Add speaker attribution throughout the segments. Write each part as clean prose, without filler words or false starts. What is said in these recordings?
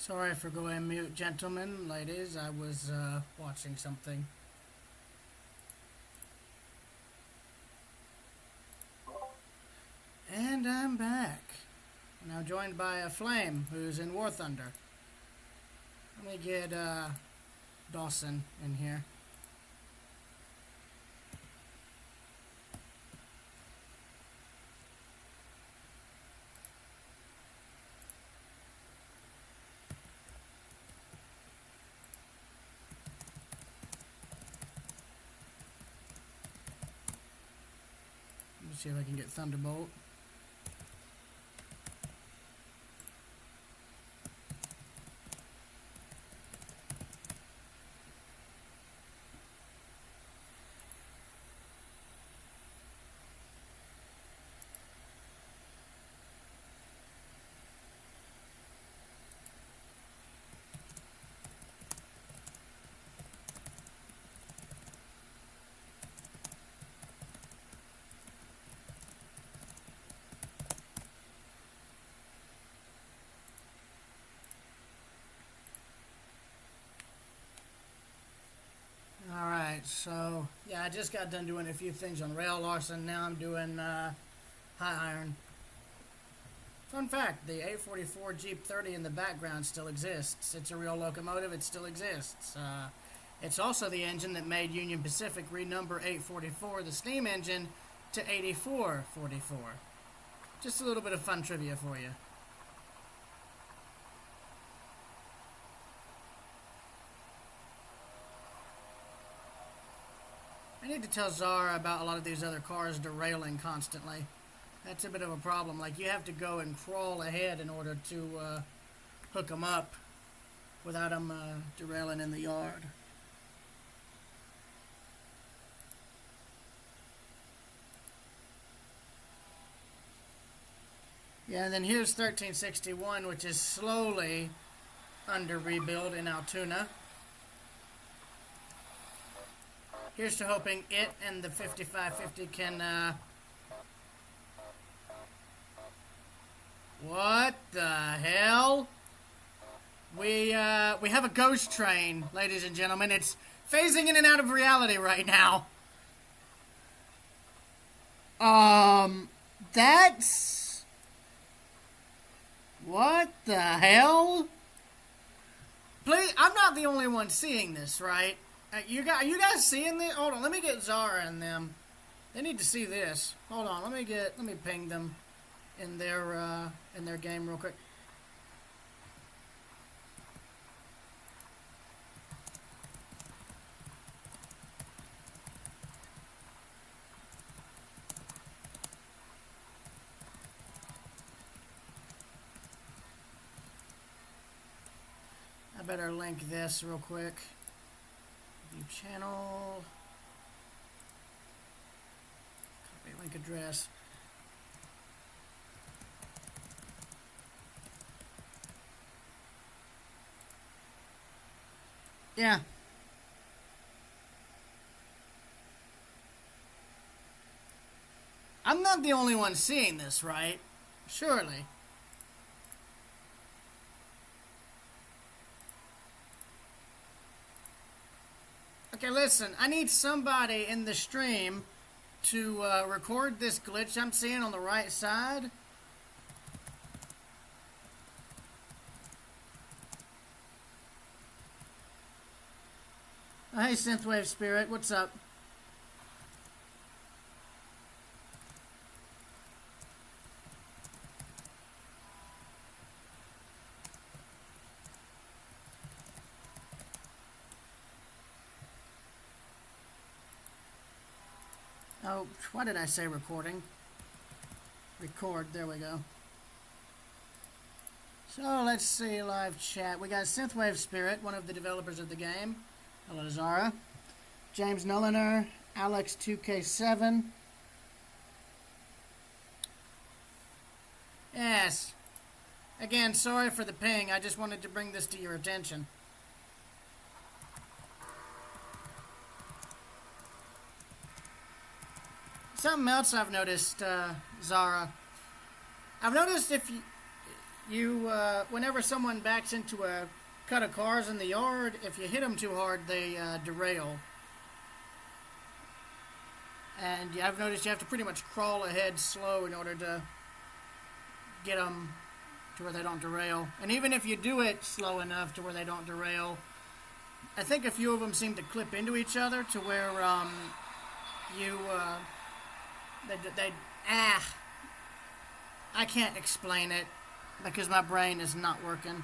Speaker 1: Sorry for going mute, gentlemen, ladies. I was watching something. And I'm back. Now joined by a Flame, who's in War Thunder. Let me get Dawson in here. Let me see if I can get Thunderbolt. Alright, so, yeah, I just got done doing a few things on Rail Larson. Now I'm doing High Iron. Fun fact, the 844 Jeep 30 in the background still exists. It's a real locomotive, it still exists. It's also the engine that made Union Pacific renumber 844, the steam engine, to 8444. Just a little bit of fun trivia for you. I need to tell Zara about a lot of these other cars derailing constantly. That's a bit of a problem. Like, you have to go and crawl ahead in order to hook them up without them derailing in the yard. Yeah, and then here's 1361, which is slowly under rebuild in Altoona. Here's to hoping it and the 5550 can, what the hell? We have a ghost train, ladies and gentlemen. It's phasing in and out of reality right now. That's... What the hell? Please, I'm not the only one seeing this, right? Are you guys seeing this? Hold on, let me get Zara and them. They need to see this. Hold on, let me ping them in their game real quick. I better link this real quick. View channel. Copy link address. Yeah. I'm not the only one seeing this, right? Surely. Okay, listen, I need somebody in the stream to record this glitch I'm seeing on the right side. Hey, Synthwave Spirit, what's up? Oh, why did I say recording? Record, there we go. So, let's see, live chat. We got Synthwave Spirit, one of the developers of the game. Hello, Zara. James Nulliner, Alex2K7. Yes. Again, sorry for the ping. I just wanted to bring this to your attention. Something else I've noticed, Zara. I've noticed if whenever someone backs into a cut of cars in the yard, if you hit them too hard, they derail. And I've noticed you have to pretty much crawl ahead slow in order to get them to where they don't derail. And even if you do it slow enough to where they don't derail, I think a few of them seem to clip into each other to where I can't explain it because my brain is not working.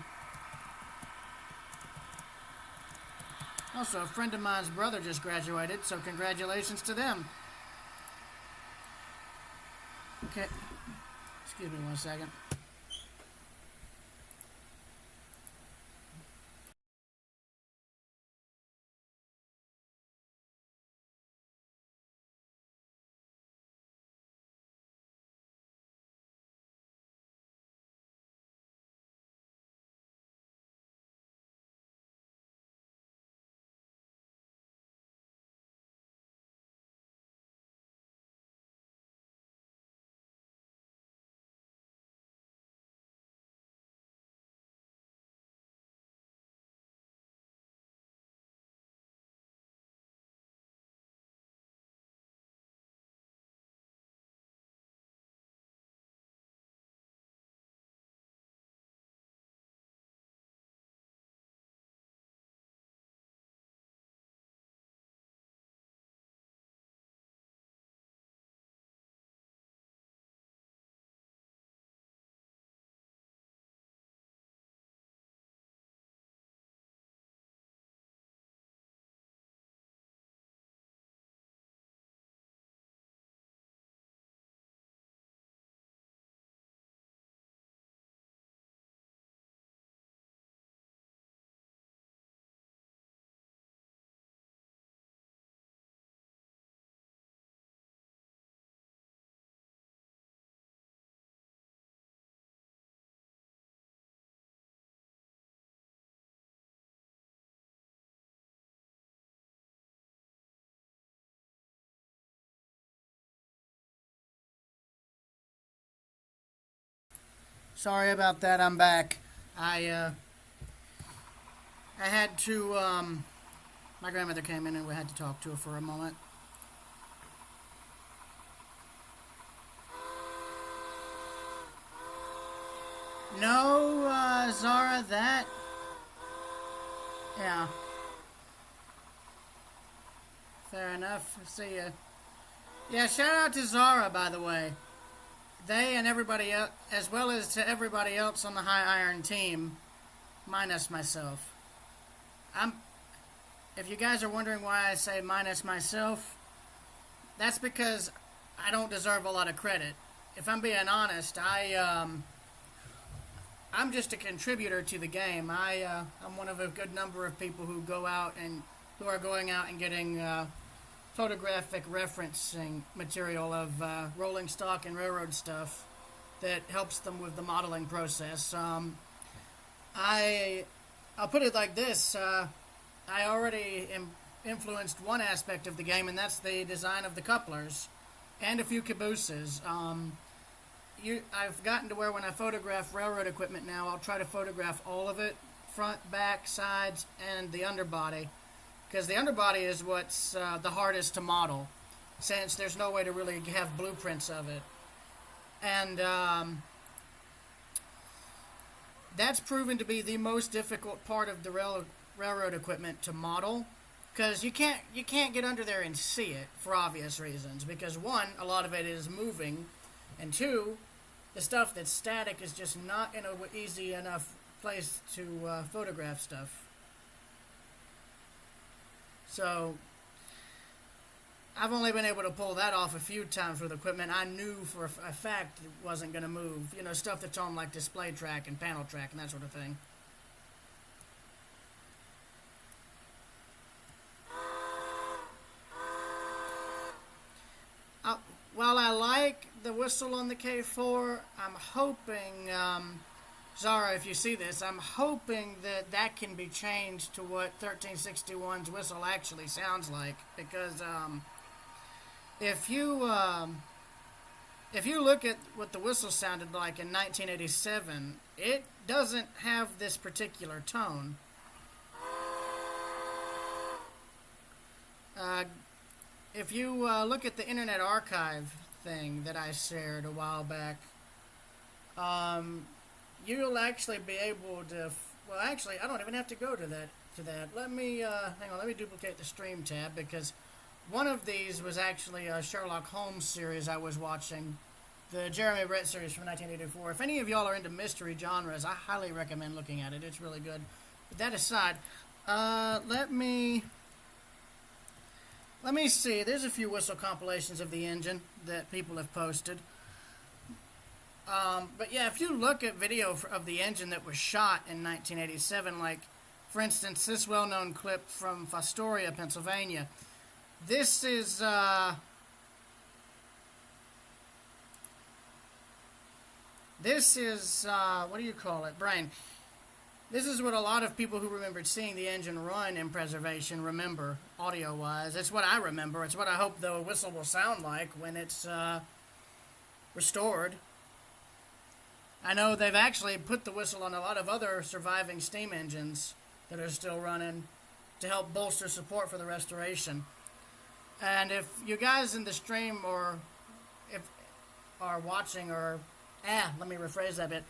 Speaker 1: Also, a friend of mine's brother just graduated, so congratulations to them. Okay, excuse me 1 second. Sorry about that. I'm back. I had to. My grandmother came in and we had to talk to her for a moment. No, Zara, that. Yeah, fair enough. See ya. Yeah, shout out to Zara, by the way. They and everybody else, as well as to everybody else on the High Iron team, minus myself. I'm. If you guys are wondering why I say minus myself, that's because I don't deserve a lot of credit. If I'm being honest, I'm just a contributor to the game. I'm one of a good number of people who go out and who are going out and getting photographic referencing material of rolling stock and railroad stuff that helps them with the modeling process. I'll put it like this: I already influenced one aspect of the game, and that's the design of the couplers and a few cabooses. I've gotten to where when I photograph railroad equipment now, I'll try to photograph all of it, front, back, sides, and the underbody. Because the underbody is what's the hardest to model, since there's no way to really have blueprints of it. And that's proven to be the most difficult part of the railroad equipment to model, because you can't get under there and see it for obvious reasons. Because one, a lot of it is moving, and two, the stuff that's static is just not in a easy enough place to photograph stuff. So I've only been able to pull that off a few times with equipment I knew for a fact it wasn't going to move. You know, stuff that's on like display track and panel track and that sort of thing. While I like the whistle on the K4, I'm hoping, Zara, if you see this, I'm hoping that that can be changed to what 1361's whistle actually sounds like. Because if you look at what the whistle sounded like in 1987, it doesn't have this particular tone. If you look at the Internet Archive thing that I shared a while back, you'll actually be able to. Well, actually, I don't even have to go to that. Let me hang on. Let me duplicate the stream tab because one of these was actually a Sherlock Holmes series I was watching, the Jeremy Brett series from 1984. If any of y'all are into mystery genres, I highly recommend looking at it. It's really good. But that aside, let me see. There's a few whistle compilations of the engine that people have posted. But yeah, if you look at video of the engine that was shot in 1987, like, for instance, this well-known clip from Fostoria, Pennsylvania, this is, what do you call it? Brain. This is what a lot of people who remembered seeing the engine run in preservation remember, audio-wise. It's what I remember. It's what I hope the whistle will sound like when it's restored. I know they've actually put the whistle on a lot of other surviving steam engines that are still running to help bolster support for the restoration. And if you guys in the stream or if are watching or... let me rephrase that bit.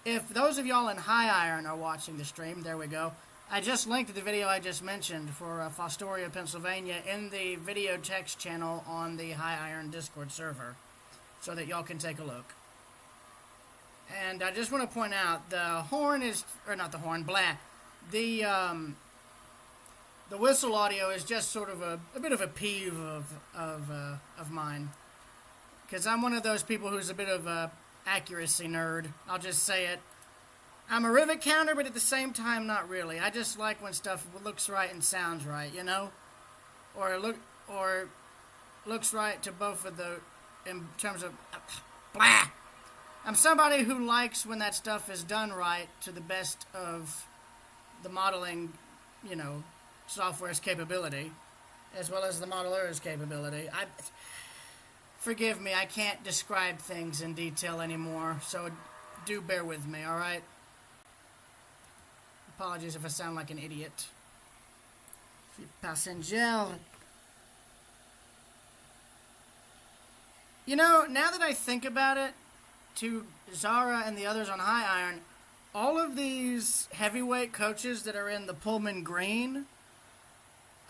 Speaker 1: If those of y'all in High Iron are watching the stream, there we go. I just linked the video I just mentioned for Fostoria, Pennsylvania in the video text channel on the High Iron Discord server so that y'all can take a look. And I just want to point out, the horn is... or not the horn, blah. The whistle audio is just sort of a bit of a peeve of mine. Because I'm one of those people who's a bit of a accuracy nerd. I'll just say it. I'm a rivet counter, but at the same time, not really. I just like when stuff looks right and sounds right, you know? Or looks right to both of the... in terms of... blah! I'm somebody who likes when that stuff is done right to the best of the modeling, you know, software's capability, as well as the modeler's capability. Forgive me, I can't describe things in detail anymore, so do bear with me, alright? Apologies if I sound like an idiot. Passenger. You know, now that I think about it, to Zara and the others on High Iron, all of these heavyweight coaches that are in the Pullman Green,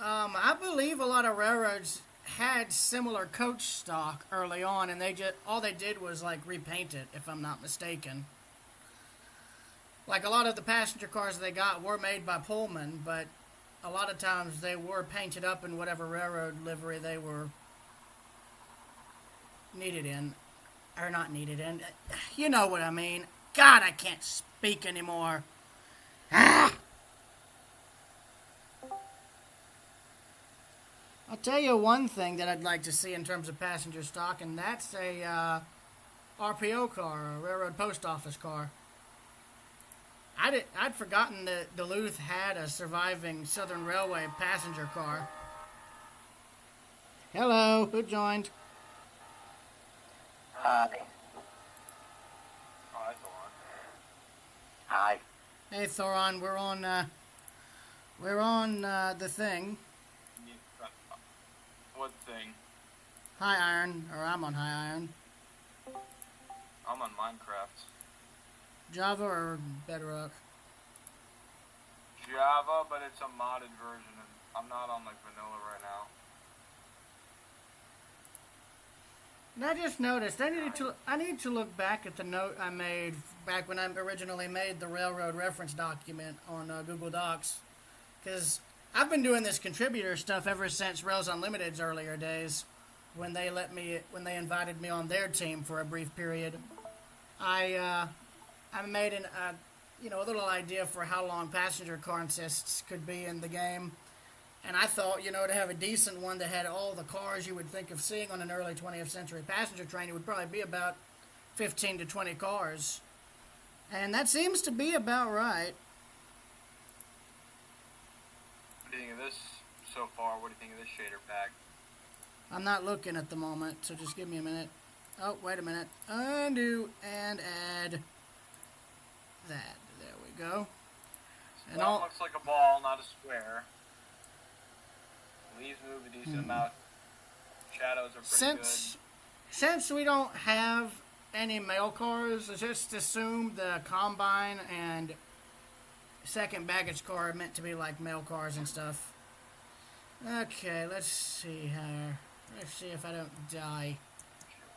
Speaker 1: I believe a lot of railroads had similar coach stock early on, and all they did was like repaint it, if I'm not mistaken. Like a lot of the passenger cars they got were made by Pullman, but a lot of times they were painted up in whatever railroad livery they were needed in. Or not needed in. You know what I mean. God, I can't speak anymore. Ah! I'll tell you one thing that I'd like to see in terms of passenger stock, and that's a RPO car, a railroad post office car. I'd forgotten that Duluth had a surviving Southern Railway passenger car. Hello, who joined?
Speaker 2: Hi. Oh, that's Thoron. Hi.
Speaker 1: Hey, Thoron, we're on the thing.
Speaker 3: What thing?
Speaker 1: High Iron, or I'm on High Iron.
Speaker 3: I'm on Minecraft.
Speaker 1: Java or Bedrock?
Speaker 3: Java, but it's a modded version, and I'm not on like vanilla right now.
Speaker 1: And I just noticed I need to look back at the note I made back when I originally made the railroad reference document on Google Docs, because I've been doing this contributor stuff ever since Rails Unlimited's earlier days, when they invited me on their team for a brief period. I made a little idea for how long passenger car consists could be in the game. And I thought, to have a decent one that had all the cars you would think of seeing on an early 20th century passenger train, it would probably be about 15 to 20 cars. And that seems to be about right.
Speaker 3: What do you think of this so far? What do you think of this shader pack?
Speaker 1: I'm not looking at the moment, so just give me a minute. Oh, wait a minute. Undo and add. that. There we go. And
Speaker 3: One
Speaker 1: all
Speaker 3: looks like a ball, not a square. Leaves move a decent amount. Shadows are pretty
Speaker 1: since we don't have any mail cars, let's just assume the combine and second baggage car are meant to be like mail cars and stuff. Okay, let's see here. Let's see if I don't die.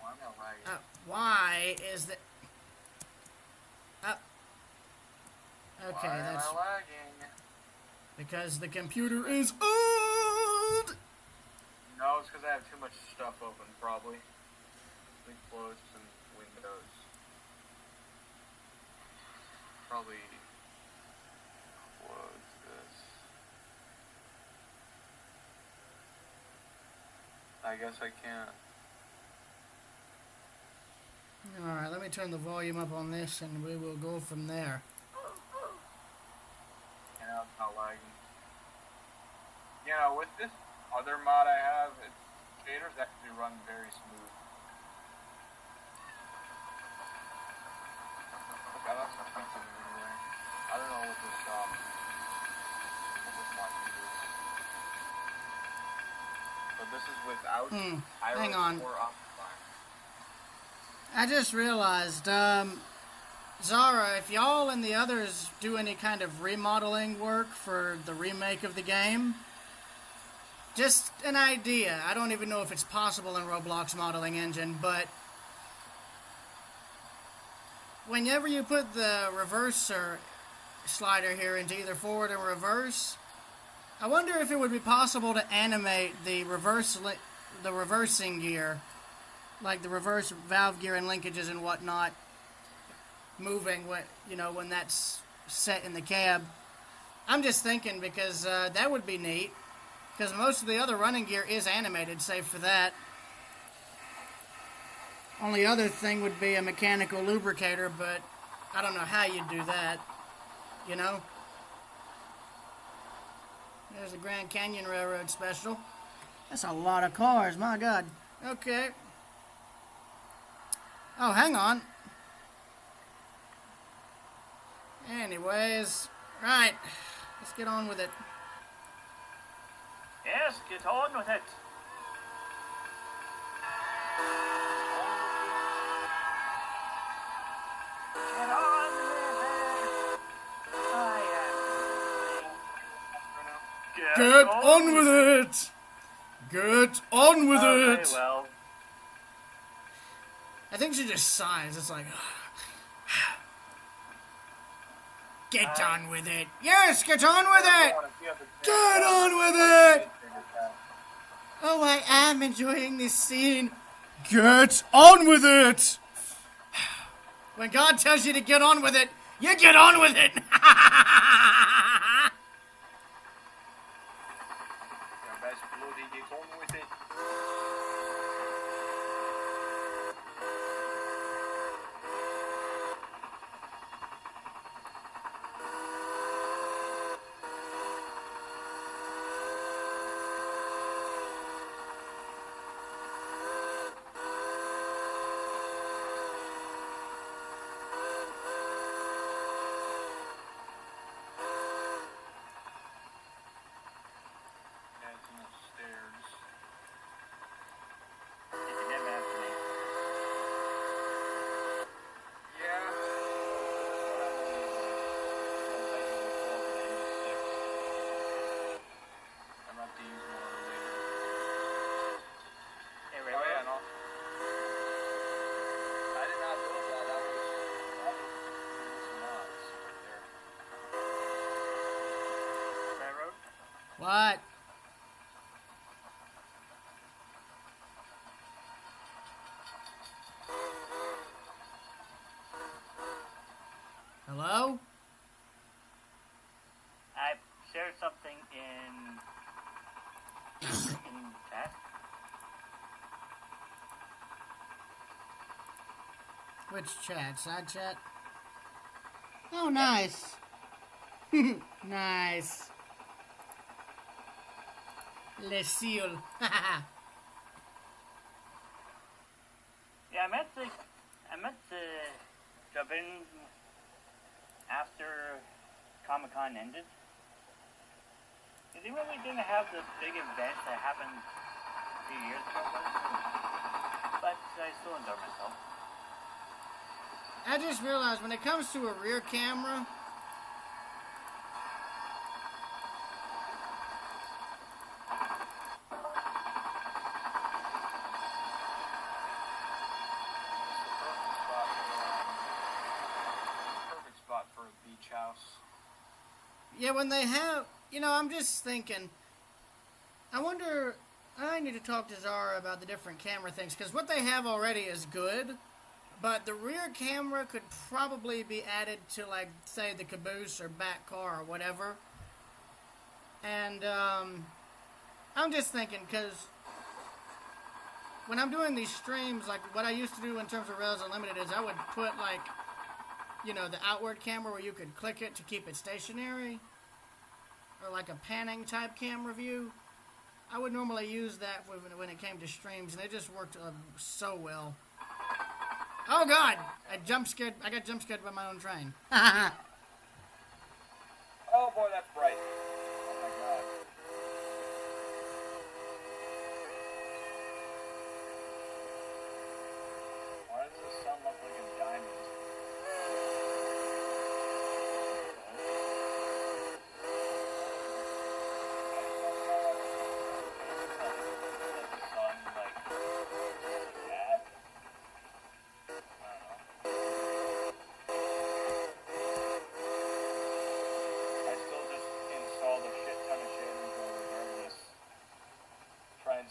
Speaker 3: Why am I lagging?
Speaker 1: Why is that? Okay,
Speaker 3: Why
Speaker 1: that's
Speaker 3: am I lagging?
Speaker 1: because the computer is old.
Speaker 3: No, it's because I have too much stuff open, probably. Link close and Windows. Probably close this. I guess I can't.
Speaker 1: Alright, let me turn the volume up on this and we will go from there.
Speaker 3: And now it's not lagging. You know, with this other mod I have, shaders actually run very smooth. Look, I left some pizza everywhere. I don't know what this mod uses. But this is without Iris
Speaker 1: hang on.
Speaker 3: or Optifine.
Speaker 1: I just realized, Zara, if y'all and the others do any kind of remodeling work for the remake of the game, just an idea. I don't even know if it's possible in Roblox modeling engine, but whenever you put the reverser slider here into either forward or reverse, I wonder if it would be possible to animate the reversing gear, like the reverse valve gear and linkages and whatnot, moving when that's set in the cab. I'm just thinking because that would be neat. Because most of the other running gear is animated, save for that. Only other thing would be a mechanical lubricator, but I don't know how you'd do that, you know? There's the Grand Canyon Railroad special. That's a lot of cars, my God. Okay. Oh, hang on. Anyways, right. Let's get on with it.
Speaker 4: Yes, get on with it. Get on with it.
Speaker 1: Get on with it! Get on with
Speaker 4: Okay,
Speaker 1: it!
Speaker 4: well.
Speaker 1: I think she just sighs. It's like, get on with it. Yes, get on with it! Get on with it! Oh, I am enjoying this scene. Get on with it! When God tells you to get on with it, you get on with it! What? Hello?
Speaker 4: I shared something in chat.
Speaker 1: Which chat? Side chat? Oh, nice. Nice. Le seal.
Speaker 4: Yeah, I meant to jump in after Comic-Con ended, they really didn't have this big event that happened a few years ago, but I still enjoy myself.
Speaker 1: I just realized when it comes to a rear camera,
Speaker 3: Perfect spot for a beach house.
Speaker 1: yeah, when they have, I'm just thinking, I wonder, I need to talk to Zara about the different camera things, because what they have already is good, but the rear camera could probably be added to, like, say, the caboose or back car or whatever. And, I'm just thinking, because when I'm doing these streams, like, what I used to do in terms of Rails Unlimited is I would put, like, the outward camera where you could click it to keep it stationary, or like a panning type camera view. I would normally use that when it came to streams, and it just worked so well. Oh God! I got jump scared by my own train.
Speaker 3: Oh boy, that's bright. Oh my god. Why does the sun look like a diamond?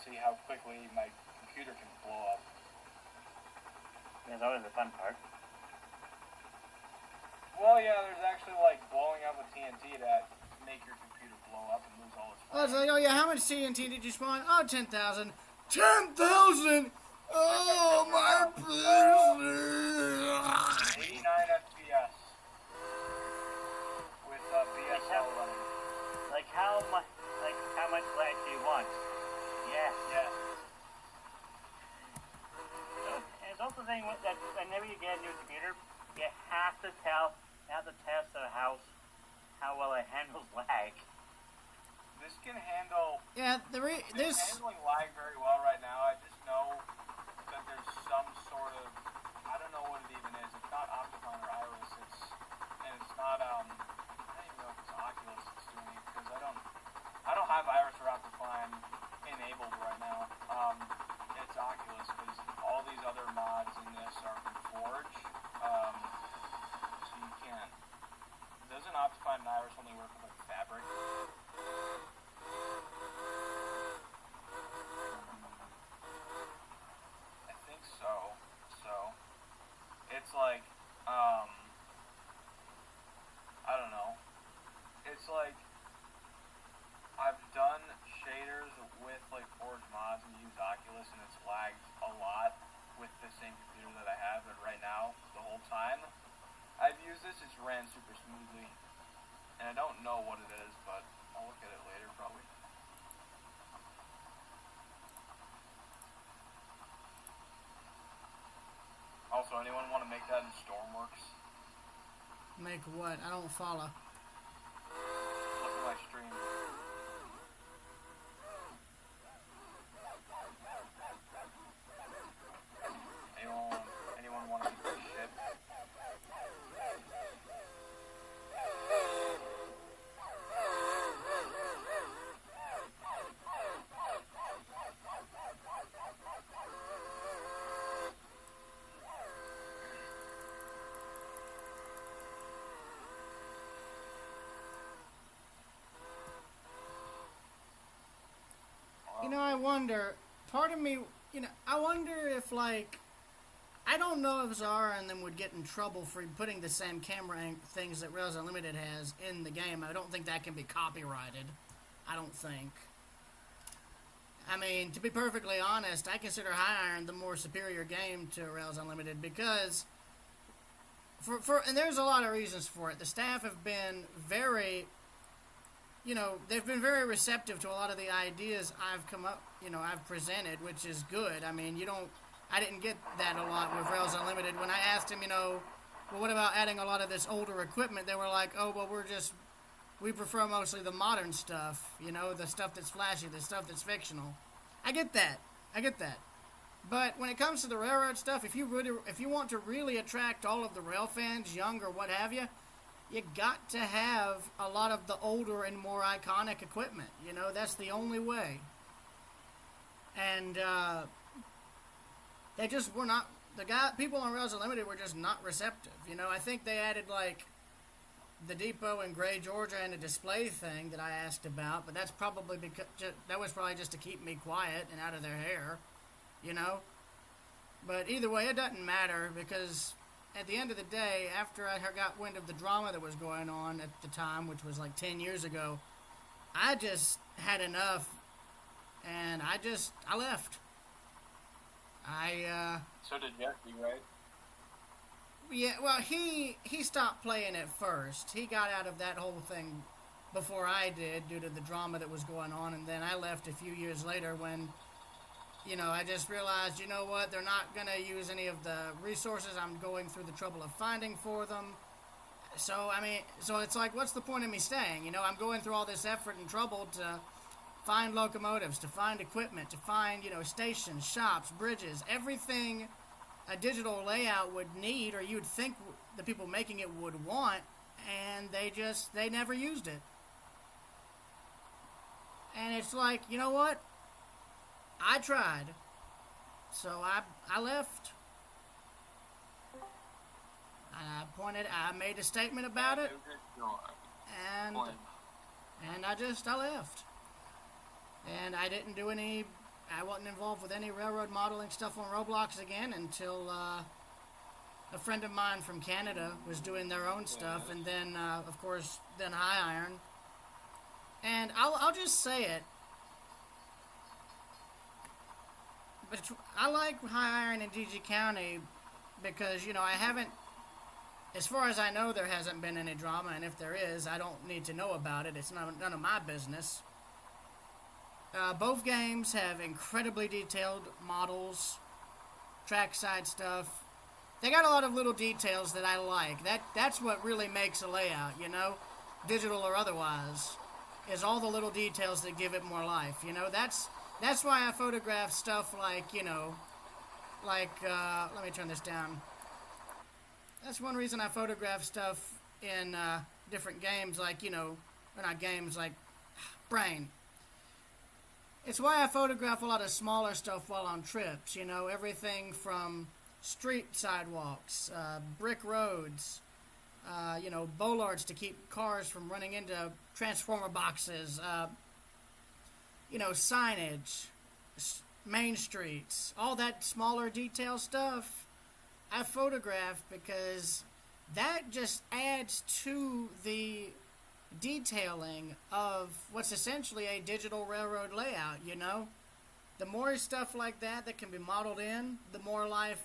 Speaker 3: See how quickly my computer can blow up.
Speaker 4: That's always the fun part.
Speaker 3: Well, yeah, there's actually like blowing up with TNT that make your computer blow up and lose all its.
Speaker 1: Oh, it's like, oh yeah, how much TNT did you spawn? Oh, 10,000. 10,000! Oh my business!
Speaker 3: 89 FPS with BSL running.
Speaker 4: Like how much lag do you want? Yes.
Speaker 3: Yes.
Speaker 4: And it's also the thing that whenever you get a new computer, you have to test how well it handles lag.
Speaker 3: This can handle.
Speaker 1: Yeah,
Speaker 3: It's handling lag very well right now. I just know that there's some sort of, I don't know what it even is. It's not Optifine or Iris. It's not I don't even know if it's Oculus that's doing it, because I don't have Iris or Optifine enabled right now. It's Oculus, because all these other mods in this are from Forge, so you can't. Doesn't Optifine and Iris only work with like Fabric? I think so. So it's like I don't know. It's like I've done shaders with like Forge mods and used Oculus, and it's lagged a lot with the same computer that I have. But right now, the whole time I've used this, it's ran super smoothly, and I don't know what it is, but I'll look at it later probably. Also, anyone want to make that in Stormworks?
Speaker 1: Make what? I don't follow.
Speaker 3: Look at my stream. Anyone want to make this shit?
Speaker 1: I wonder, part of me, I wonder if, like, I don't know if Zara and them would get in trouble for putting the same camera things that Rails Unlimited has in the game. I don't think that can be copyrighted. I don't think. I mean, to be perfectly honest, I consider High Iron the more superior game to Rails Unlimited because, and there's a lot of reasons for it. The staff have been very, they've been very receptive to a lot of the ideas I've presented, which is good. I mean, I didn't get that a lot with Rails Unlimited. When I asked him, well, what about adding a lot of this older equipment? They were like, oh, well, we prefer mostly the modern stuff, you know, the stuff that's flashy, the stuff that's fictional. I get that. But when it comes to the railroad stuff, if you want to really attract all of the rail fans, young or what have you, you got to have a lot of the older and more iconic equipment. You know, that's the only way. And they just were not. People on Rails Unlimited were just not receptive. You know, I think they added like the depot in Gray, Georgia, and a display thing that I asked about, but that's probably because that was probably just to keep me quiet and out of their hair, you know. But either way, it doesn't matter, because at the end of the day, after I got wind of the drama that was going on at the time, which was like 10 years ago, I just had enough, and I left.
Speaker 3: So did Jesse, right?
Speaker 1: Yeah, well, he stopped playing it first. He got out of that whole thing before I did, due to the drama that was going on, and then I left a few years later when, you know, I just realized, you know what, they're not going to use any of the resources I'm going through the trouble of finding for them. So, I mean, so it's like, what's the point of me staying? You know, I'm going through all this effort and trouble to find locomotives, to find equipment, to find, you know, stations, shops, bridges, everything a digital layout would need, or you'd think the people making it would want, and they never used it. And it's like, you know what? I tried. So I left. I made a statement about it, and I left. And I didn't do I wasn't involved with any railroad modeling stuff on Roblox again until a friend of mine from Canada was doing their own stuff, and then, of course, then High Iron. And I'll just say it, but I like High Iron in DG County because, you know, as far as I know, there hasn't been any drama, and if there is, I don't need to know about it. It's none of my business. Both games have incredibly detailed models, trackside stuff. They got a lot of little details that I like. That's what really makes a layout, you know, digital or otherwise, is all the little details that give it more life. You know, that's why I photograph stuff like, you know, like, let me turn this down. That's one reason I photograph stuff in different games, like, you know, or not games, like Brain. It's why I photograph a lot of smaller stuff while on trips, you know, everything from street sidewalks, brick roads, you know, bollards to keep cars from running into transformer boxes, you know, signage, main streets, all that smaller detail stuff I photograph because that just adds to the detailing of what's essentially a digital railroad layout, you know? The more stuff like that can be modeled in, the more life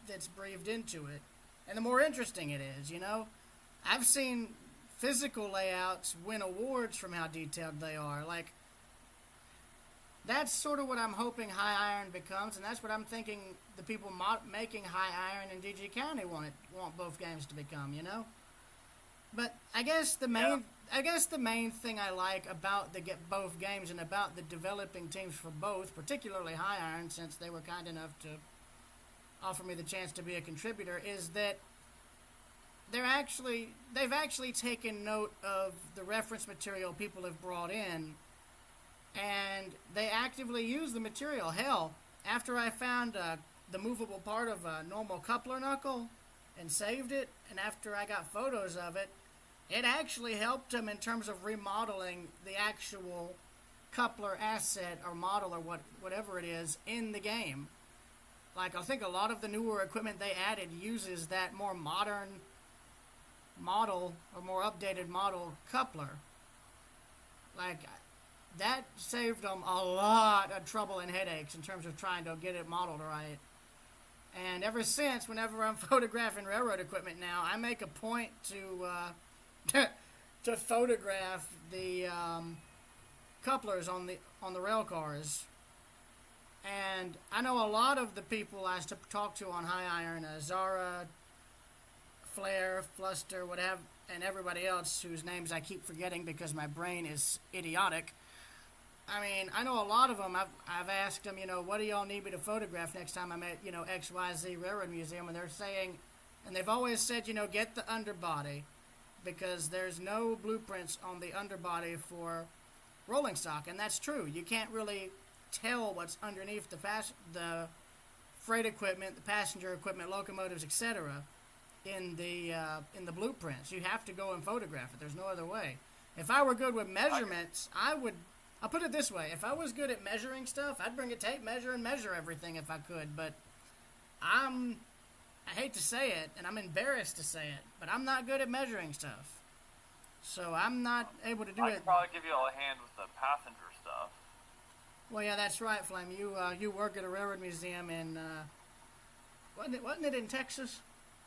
Speaker 1: that's breathed into it. And the more interesting it is, you know? I've seen physical layouts win awards from how detailed they are. Like, that's sort of what I'm hoping High Iron becomes, and that's what I'm thinking the people making High Iron and DG County want both games to become, you know? But I guess the main thing I like about both games and about the developing teams for both, particularly High Iron, since they were kind enough to offer me the chance to be a contributor, is that they've actually taken note of the reference material people have brought in, and they actively use the material. Hell, after I found the movable part of a normal coupler knuckle and saved it, and after I got photos of it, it actually helped them in terms of remodeling the actual coupler asset or model or whatever it is in the game. Like, I think a lot of the newer equipment they added uses that more modern model or more updated model coupler. Like, that saved them a lot of trouble and headaches in terms of trying to get it modeled right. And ever since, whenever I'm photographing railroad equipment now, I make a point to photograph the couplers on the rail cars. And I know a lot of the people I talk to on High Iron, Zara, Flare, Fluster, whatever, and everybody else whose names I keep forgetting because my brain is idiotic. I mean, I know a lot of them. I've asked them, what do y'all need me to photograph next time I'm at, XYZ Railroad Museum, and they're saying, and they've always said, get the underbody, because there's no blueprints on the underbody for rolling stock, and that's true. You can't really tell what's underneath the freight equipment, the passenger equipment, locomotives, etc. in the blueprints. You have to go and photograph it. There's no other way. If I were good with measurements, I'll put it this way. If I was good at measuring stuff, I'd bring a tape measure and measure everything if I could, but I hate to say it, and I'm embarrassed to say it, but I'm not good at measuring stuff. So I'm not able to do it.
Speaker 3: I could probably give you a hand with the passenger stuff.
Speaker 1: Well, yeah, that's right, Flame. You work at a railroad museum in, wasn't it in Texas?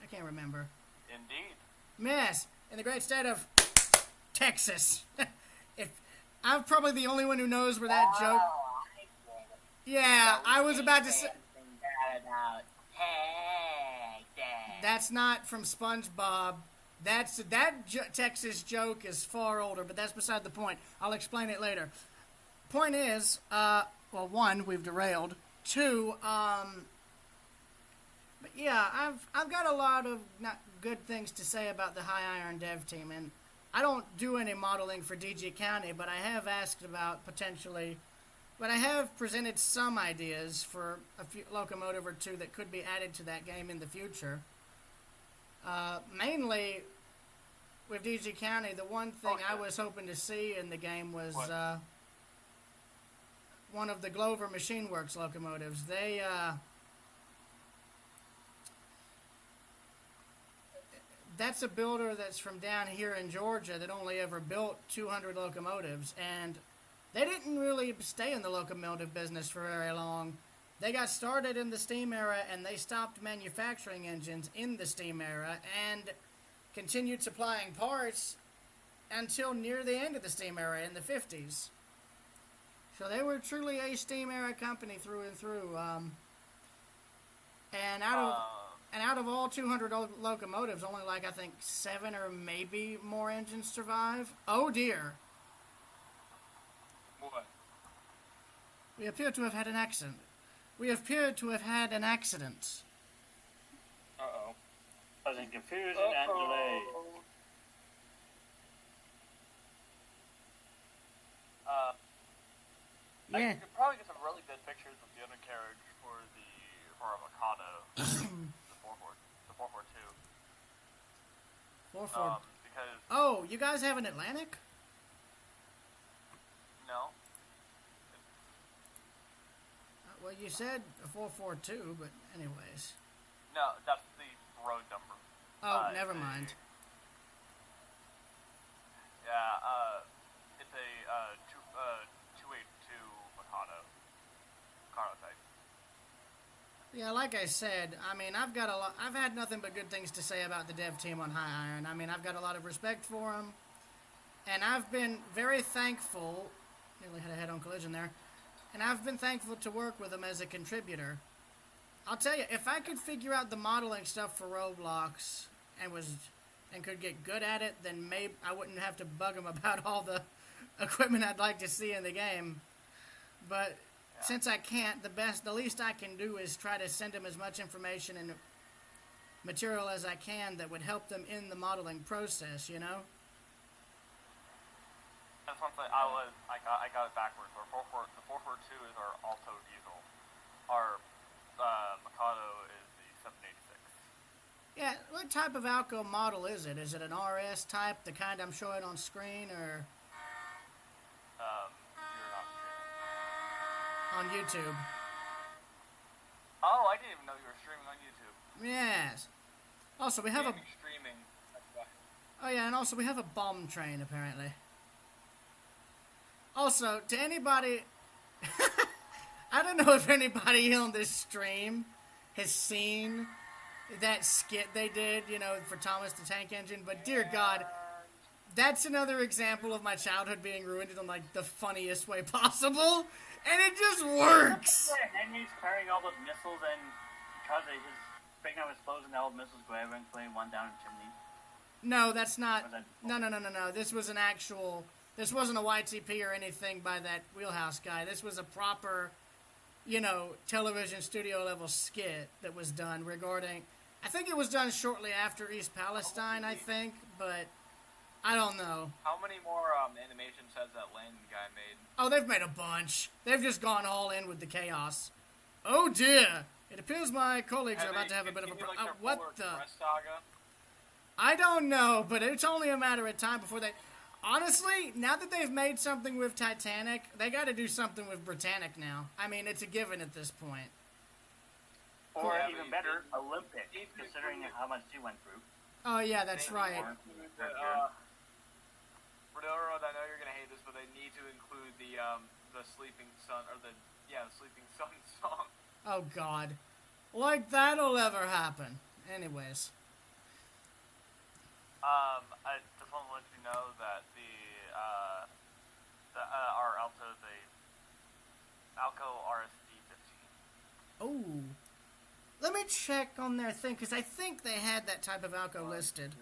Speaker 1: I can't remember.
Speaker 3: Indeed.
Speaker 1: Yes, in the great state of Texas. I'm probably the only one who knows where that joke... Yeah, I was about to say... That's not from SpongeBob. Texas joke is far older, but that's beside the point. I'll explain it later. Point is, one, we've derailed. Two, but yeah, I've got a lot of not good things to say about the High Iron dev team, and I don't do any modeling for DG County, but I have asked about potentially, but I have presented some ideas for a few locomotive or two that could be added to that game in the future. Mainly with DG County, the one thing I was hoping to see in the game was one of the Glover Machine Works locomotives. That's a builder that's from down here in Georgia that only ever built 200 locomotives, and they didn't really stay in the locomotive business for very long. They got started in the steam era, and they stopped manufacturing engines in the steam era and continued supplying parts until near the end of the steam era in the 50s. So they were truly a steam era company through and through. And out of all 200 locomotives, only I think 7 or maybe more engines survive. Oh dear.
Speaker 3: What?
Speaker 1: We appear to have had an accident.
Speaker 4: Uh-oh. Causing confusion and delay.
Speaker 3: You could probably get some really good pictures of the undercarriage for a Mikado. the 442.
Speaker 1: 442.
Speaker 3: Because
Speaker 1: Oh, you guys have an Atlantic?
Speaker 3: no.
Speaker 1: Well, you said a 442, but anyways.
Speaker 3: No, that's the road number.
Speaker 1: Oh, never mind.
Speaker 3: Yeah, it's a 282 Mikado type.
Speaker 1: Yeah, like I said, I mean, I've had nothing but good things to say about the dev team on High Iron. I mean, I've got a lot of respect for them, and I've been very thankful. Nearly had a head-on collision there. And I've been thankful to work with them as a contributor. I'll tell you, if I could figure out the modeling stuff for Roblox and could get good at it, then maybe I wouldn't have to bug them about all the equipment I'd like to see in the game. But since I can't, the least I can do is try to send them as much information and material as I can that would help them in the modeling process,
Speaker 3: That's one thing I got it backwards. The 442 is our Alto diesel. Our Mikado is the 786.
Speaker 1: Yeah, what type of Alco model is it? Is it an RS type, the kind I'm showing on screen, or
Speaker 3: You're not streaming.
Speaker 1: on YouTube?
Speaker 3: Oh, I didn't even know you were streaming on YouTube.
Speaker 1: Yes. Also, we have a...
Speaker 3: Streaming. That's why.
Speaker 1: Oh, yeah, and also we have a bomb train, apparently. Also, to anybody... I don't know if anybody on this stream has seen that skit they did, for Thomas the Tank Engine, but dear God, that's another example of my childhood being ruined in, the funniest way possible, and it just works!
Speaker 4: Henry's carrying all those missiles and because of his breaking out explosion, the old missiles go eventually one down in chimney.
Speaker 1: No, that's not.
Speaker 4: Was that-
Speaker 1: No. This was an actual. This wasn't a YTP or anything by that Wheelhouse guy. This was a proper, television studio level skit that was done regarding. I think it was done shortly after East Palestine, I think, but I don't know.
Speaker 3: How many more animations has that Landon guy made?
Speaker 1: Oh, they've made a bunch. They've just gone all in with the chaos. Oh dear! It appears my colleagues are about to have a bit of a
Speaker 3: continued,
Speaker 1: problem.
Speaker 3: like, their
Speaker 1: What
Speaker 3: Polar
Speaker 1: the?
Speaker 3: Express saga?
Speaker 1: I don't know, but it's only a matter of time before they. Honestly, now that they've made something with Titanic, they got to do something with Britannic now. I mean, it's a given at this point.
Speaker 4: Or
Speaker 3: Yeah,
Speaker 4: even
Speaker 3: but
Speaker 4: better,
Speaker 3: it-
Speaker 4: Olympic,
Speaker 3: it-
Speaker 4: considering how much she went through.
Speaker 1: Oh yeah, that's right.
Speaker 3: Railroad, I know you're gonna hate this, but they need to include the Sleeping Sun the Sleeping Sun song.
Speaker 1: Oh God, like that'll ever happen. Anyways,
Speaker 5: I just want to let you know that our Alto, the Alco RSD 15.
Speaker 1: oh, let me check on their thing because I think they had that type of Alco listed.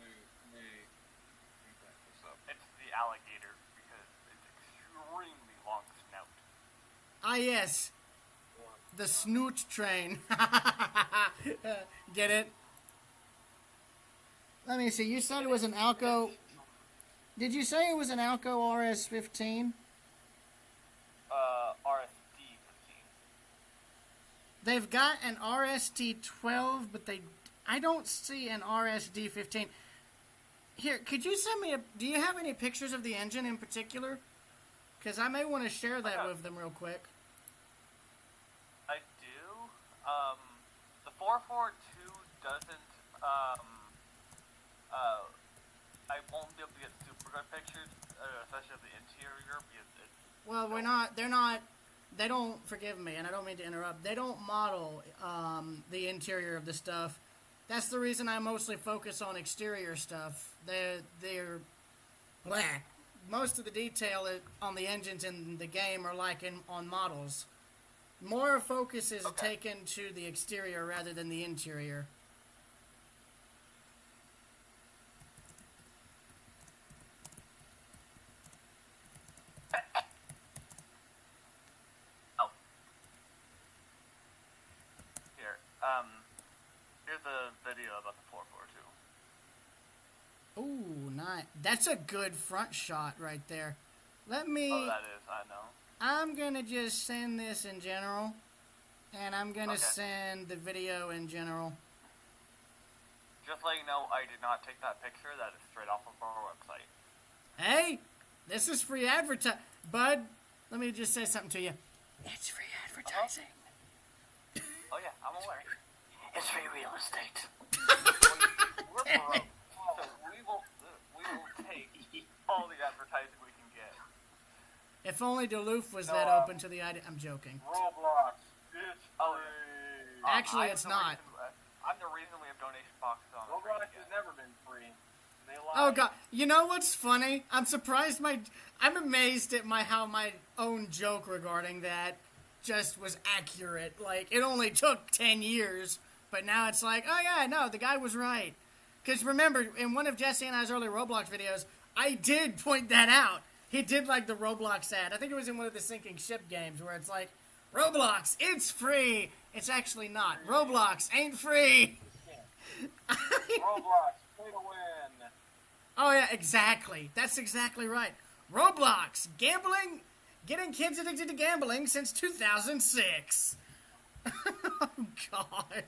Speaker 5: It's the alligator because it's extremely long snout.
Speaker 1: Ah yes, the snoot train. Get it? Let me see. You said it was an Alco. Did you say it was an Alco RS15?
Speaker 5: RSD 15.
Speaker 1: They've got an RSD12, but I don't see an RSD15. Here, could you send me do you have any pictures of the engine in particular? Because I may want to share that with them real quick.
Speaker 5: I do. The 442 doesn't. I won't be able to get super good pictures, especially of the interior, because it's.
Speaker 1: Well, they don't, forgive me, and I don't mean to interrupt, they don't model the interior of the stuff. That's the reason I mostly focus on exterior stuff. They're black. Most of the detail on the engines in the game are like on models. More focus is taken to the exterior rather than the interior.
Speaker 5: Oh. Here. Here's a video about the 442.
Speaker 1: Ooh, nice. That's a good front shot right there. Let me...
Speaker 5: Oh, that is, I know.
Speaker 1: I'm gonna just send this in general, and I'm gonna
Speaker 5: Okay.
Speaker 1: send the video in general.
Speaker 5: Just let you know, I did not take that picture. That is straight off of our website.
Speaker 1: Hey, this is free advertising. Bud, let me just say something to you. It's free advertising.
Speaker 5: Oh yeah, I'm aware.
Speaker 2: It's free real estate.
Speaker 5: We're broke, so we will take all the advertising we can get.
Speaker 1: If only Duluth was that
Speaker 3: No,
Speaker 1: open to the idea. I'm joking.
Speaker 3: Roblox, it's
Speaker 5: Oh,
Speaker 3: free.
Speaker 1: Actually,
Speaker 5: I'm
Speaker 1: it's
Speaker 5: the
Speaker 1: not.
Speaker 5: I'm the reason we have donation boxes on.
Speaker 3: Roblox has never been free. They lie.
Speaker 1: Oh God! You know what's funny? I'm surprised. I'm amazed at how my own joke regarding that just was accurate. Like it only took 10 years, but now it's like, oh yeah, no, the guy was right. Because remember, in one of Jesse and I's early Roblox videos, I did point that out. He did like the Roblox ad. I think it was in one of the sinking ship games where it's like, Roblox, it's free. It's actually not. Roblox ain't free.
Speaker 3: Roblox, pay to win.
Speaker 1: Oh yeah, exactly. That's exactly right. Roblox, gambling, getting kids addicted to gambling since 2006. Oh God.
Speaker 5: Oh wow,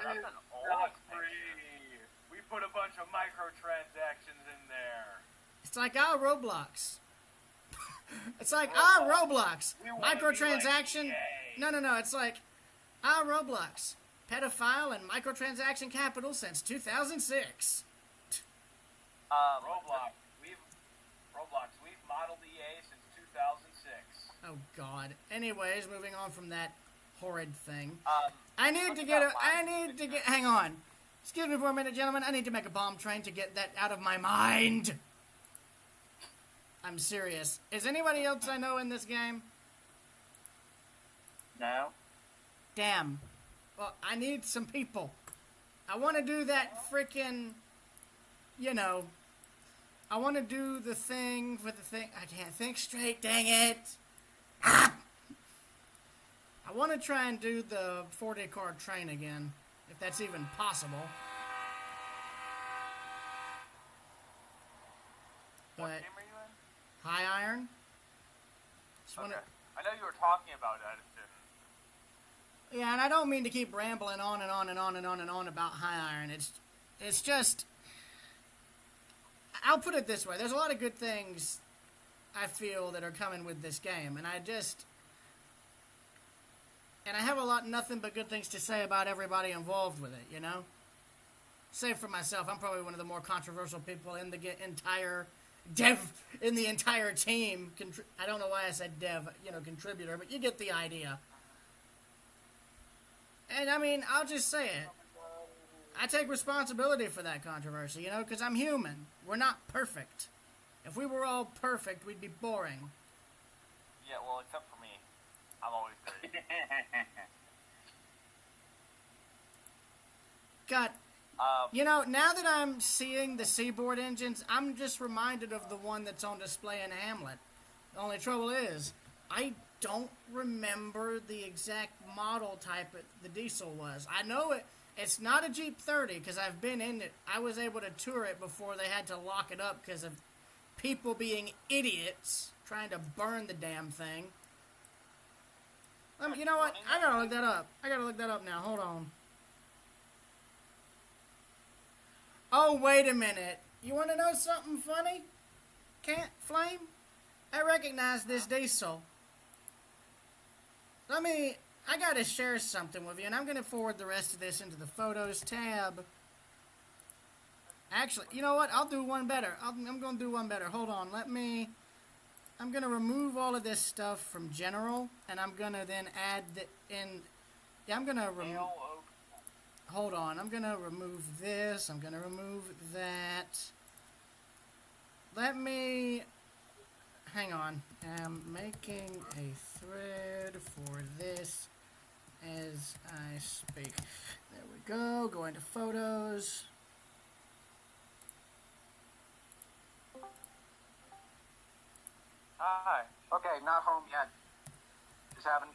Speaker 5: that's an old
Speaker 3: Not
Speaker 5: picture.
Speaker 3: free. We put a bunch of microtransactions in there.
Speaker 1: It's like Roblox. It's like Roblox.
Speaker 3: We wanna be
Speaker 1: Microtransaction.
Speaker 3: like EA.
Speaker 1: No. It's like Roblox. Pedophile and microtransaction capital since 2006.
Speaker 3: Roblox, we've modeled EA since 2006.
Speaker 1: Oh God. Anyways, moving on from that horrid thing.
Speaker 5: Um,
Speaker 1: I need to get hang on. Excuse me for a minute, gentlemen. I need to make a bomb train to get that out of my mind. I'm serious. Is anybody else I know in this game?
Speaker 4: No?
Speaker 1: Damn. Well, I need some people. I want to do that freaking, you know, I want to do the thing with the thing. I can't think straight, dang it. Ah! I want to try and do the 40 card train again, if that's even possible.
Speaker 5: What
Speaker 1: But
Speaker 5: game are you in?
Speaker 1: high iron. Just wanna,
Speaker 5: Okay. I know you were talking about it. I just didn't.
Speaker 1: yeah, and I don't mean to keep rambling on and on and on and on and on about high iron. It's just, I'll put it this way. There's a lot of good things I feel that are coming with this game, and I have nothing but good things to say about everybody involved with it, you know? Save for myself, I'm probably one of the more controversial people in the entire team. I don't know why I said dev, contributor, but you get the idea. And I mean, I'll just say it. I take responsibility for that controversy, because I'm human. We're not perfect. If we were all perfect, we'd be boring.
Speaker 5: Yeah, well, except for me. I'm always great.
Speaker 1: God, now that I'm seeing the Seaboard engines, I'm just reminded of the one that's on display in Hamlet. The only trouble is, I don't remember the exact model type the diesel was. I know it's not a Jeep 30 because I've been in it. I was able to tour it before they had to lock it up because of people being idiots trying to burn the damn thing. You know what? I gotta look that up now. Hold on. Oh, wait a minute. You want to know something funny? Flame? I recognize this diesel. I gotta share something with you, and I'm gonna forward the rest of this into the Photos tab. Actually, you know what? I'll do one better. I'm gonna do one better. Hold on. I'm gonna remove all of this stuff from general, and I'm gonna then add I'm gonna remove... Hold on, I'm gonna remove this, I'm gonna remove that. Hang on, I'm making a thread for this as I speak. There we go, go into photos.
Speaker 6: Hi. Okay, not home yet. Just having,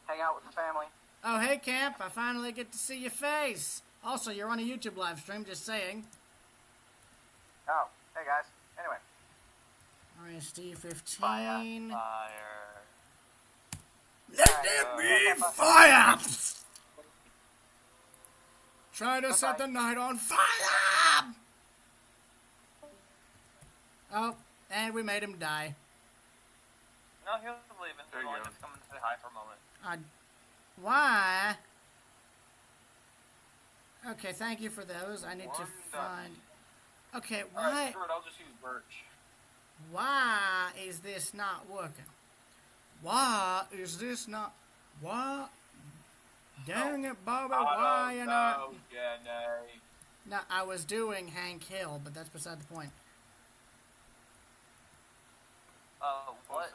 Speaker 6: hang out with the family.
Speaker 1: Oh, hey, Camp, I finally get to see your face. Also, you're on a YouTube live stream, just saying.
Speaker 6: Oh, hey guys. Anyway.
Speaker 1: RSD-15.
Speaker 5: Fire.
Speaker 1: Let there be fire! Try to set the night on fire! Oh, and we made him die.
Speaker 5: No, he was leaving. He wanted to come and say hi for a moment.
Speaker 1: Why? Okay, thank you for those. I need to find... Okay, why...
Speaker 5: Alright, screw it. I'll just use birch.
Speaker 1: Why is this not working? Why is this not... Why? Dang it, Bobby, why you not... No, I was doing Hank Hill, but that's beside the point.
Speaker 5: What?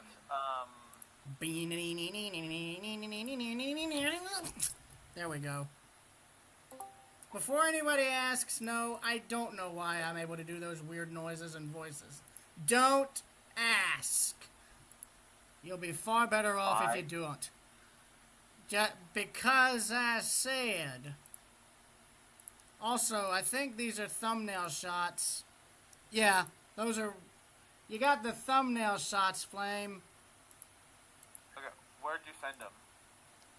Speaker 1: There we go. Before anybody asks, no, I don't know why I'm able to do those weird noises and voices. Don't ask. You'll be far better off if you don't. Just because I said. Also, I think these are thumbnail shots. Yeah, those are... You got the thumbnail shots, Flame.
Speaker 5: Okay, where'd you send them?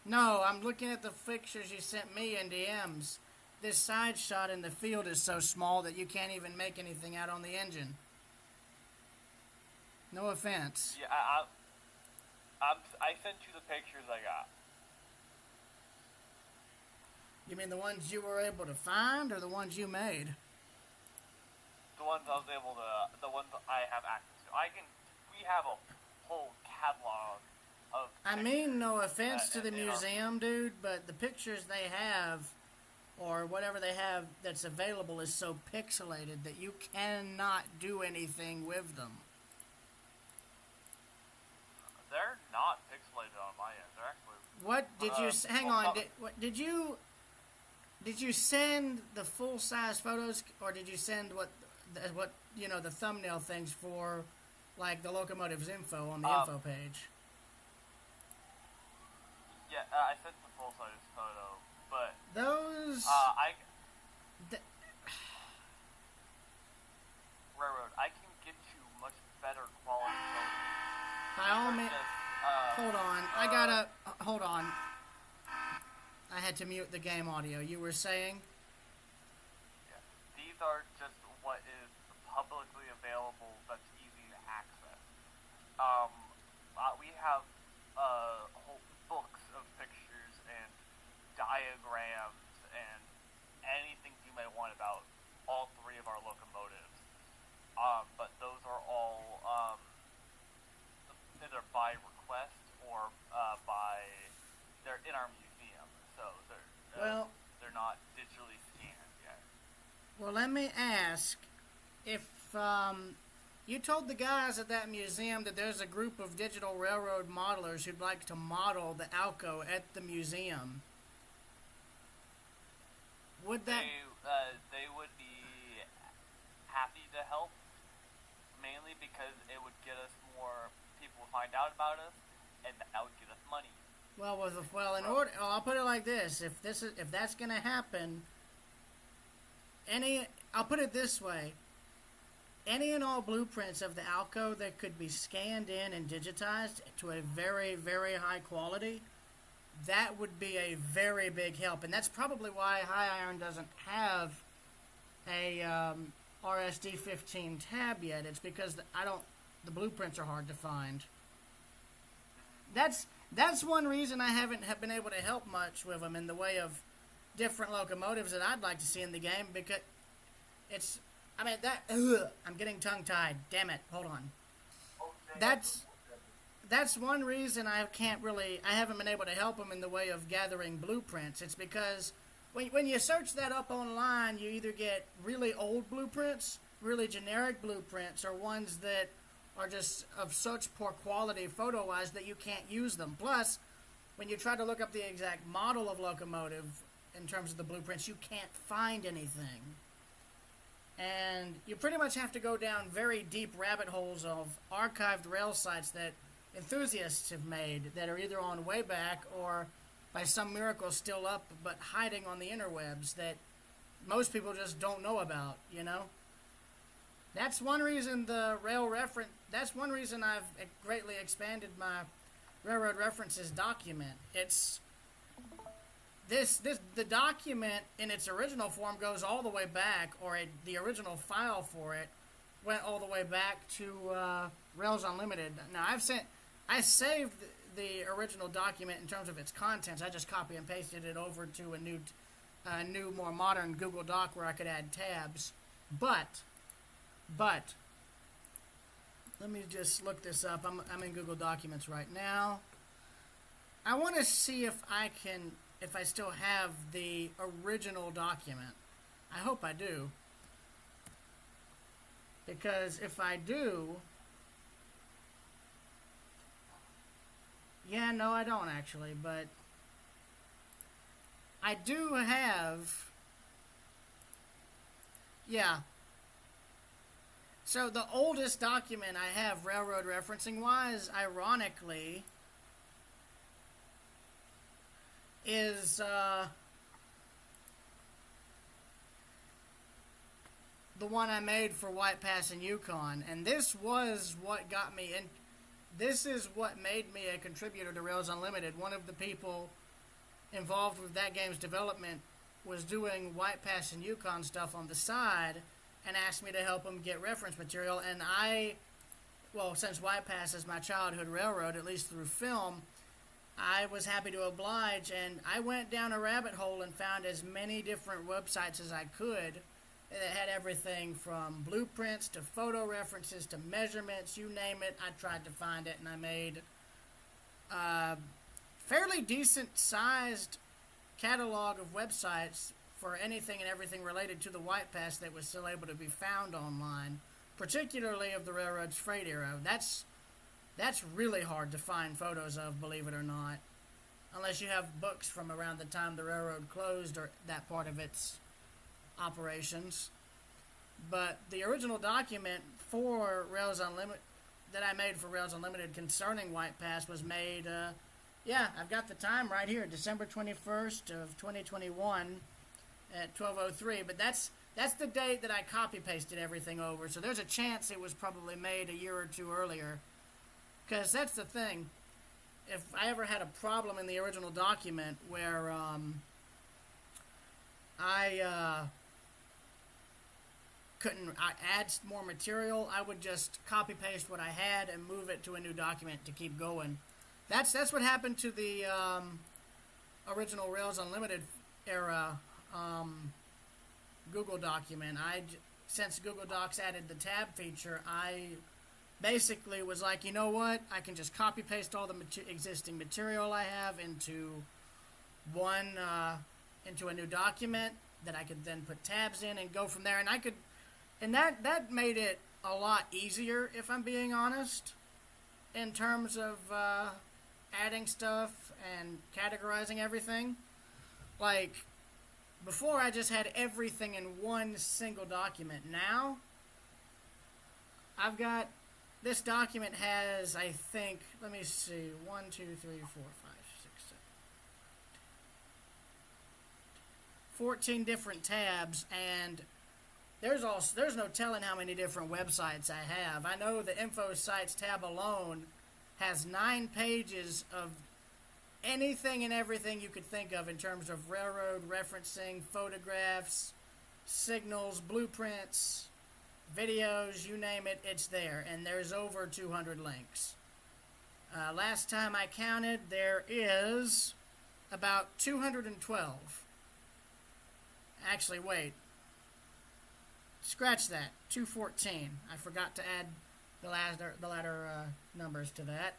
Speaker 1: No, I'm looking at the pictures you sent me in DMs. This side shot in the field is so small that you can't even make anything out on the engine. No offense.
Speaker 5: Yeah, I sent you the pictures I got.
Speaker 1: You mean the ones you were able to find, or the ones you made?
Speaker 5: The ones I was able to, the ones I have access to. We have a whole catalog of...
Speaker 1: I mean, no offense to the museum, dude, but the pictures they have, or whatever they have that's available, is so pixelated that you cannot do anything with them.
Speaker 5: They're not pixelated on my end. They're actually...
Speaker 1: What did you... Hang on. Did did you send the full size photos, or did you send what the thumbnail things for, like the locomotive's info on the info page?
Speaker 5: Yeah, I sent the full size photo, but
Speaker 1: Those.
Speaker 5: Railroad, I can get you much better quality photos.
Speaker 1: By all means. Hold on. I gotta. Hold on. I had to mute the game audio. You were saying?
Speaker 5: Yeah. These are just what is publicly available that's easy to access. We have whole books of pictures and diagrams and anything you may want about all three of our locomotives. But those are all either by request or they're in our museum, so they're not digitally scanned yet.
Speaker 1: Well, let me ask if you told the guys at that museum that there's a group of digital railroad modelers who'd like to model the Alco at the museum. Would that...
Speaker 5: They would be happy to help, mainly because it would get us more people to find out about us, and that would get us money.
Speaker 1: I'll put it like this: if that's gonna happen, I'll put it this way: any and all blueprints of the Alco that could be scanned in and digitized to a very, very high quality, that would be a very big help, and that's probably why High Iron doesn't have a RSD-15 tab yet. It's because the blueprints are hard to find. That's one reason I haven't been able to help much with them in the way of different locomotives that I'd like to see in the game, because I'm getting tongue-tied. Damn it. Hold on. That's one reason I haven't been able to help them in the way of gathering blueprints. It's because when you search that up online, you either get really old blueprints, really generic blueprints, or ones that are just of such poor quality photo-wise that you can't use them. Plus, when you try to look up the exact model of locomotive in terms of the blueprints, you can't find anything. And you pretty much have to go down very deep rabbit holes of archived rail sites that enthusiasts have made that are either on Wayback or by some miracle still up but hiding on the interwebs that most people just don't know about, you know? That's one reason that's one reason I've greatly expanded my railroad references document. It's the document in its original form goes all the way back, or the original file for it went all the way back to Rails Unlimited. Now I saved the original document in terms of its contents. I just copy and pasted it over to a new, more modern Google Doc where I could add tabs. But let me just look this up. I'm in Google Documents right now. I want to see if I still have the original document. I hope I do. Because if I do... Yeah, no, I don't actually, but... I do have... Yeah. So the oldest document I have railroad referencing wise, ironically, is the one I made for White Pass and Yukon, and this was what got me in. This is what made me a contributor to Rails Unlimited. One of the people involved with that game's development was doing White Pass and Yukon stuff on the side and asked me to help him get reference material. And since White Pass is my childhood railroad, at least through film, I was happy to oblige, and I went down a rabbit hole and found as many different websites as I could that had everything from blueprints to photo references to measurements, you name it. I tried to find it, and I made a fairly decent-sized catalog of websites for anything and everything related to the White Pass that was still able to be found online, particularly of the railroad's freight era. That's really hard to find photos of, believe it or not. unless you have books from around the time the railroad closed or that part of its operations. But the original document for Rails Unlimited that I made for Rails Unlimited concerning White Pass was made, I've got the time right here, December 21st of 2021 at 12:03. But that's the date that I copy-pasted everything over. So there's a chance it was probably made a year or two earlier. Because that's the thing. If I ever had a problem in the original document where I couldn't add more material, I would just copy paste what I had and move it to a new document to keep going. That's what happened to the original Rails Unlimited era Google document. Since Google Docs added the tab feature, I basically was like, you know what? I can just copy paste all the existing material I have into into a new document that I could then put tabs in and go from there. And that made it a lot easier, if I'm being honest, in terms of adding stuff and categorizing everything. Like, before I just had everything in one single document. Now, I've got, this document has, I think, let me see, 1, 2, 3, 4, 5, 6, 7, 14 different tabs, and there's no telling how many different websites I have. I know the info sites tab alone has 9 pages of anything and everything you could think of in terms of railroad referencing, photographs, signals, blueprints, videos, you name it, it's there. And there's over 200 links. Last time I counted, there is about 212. Actually, wait. Scratch that. 214. I forgot to add the latter numbers to that.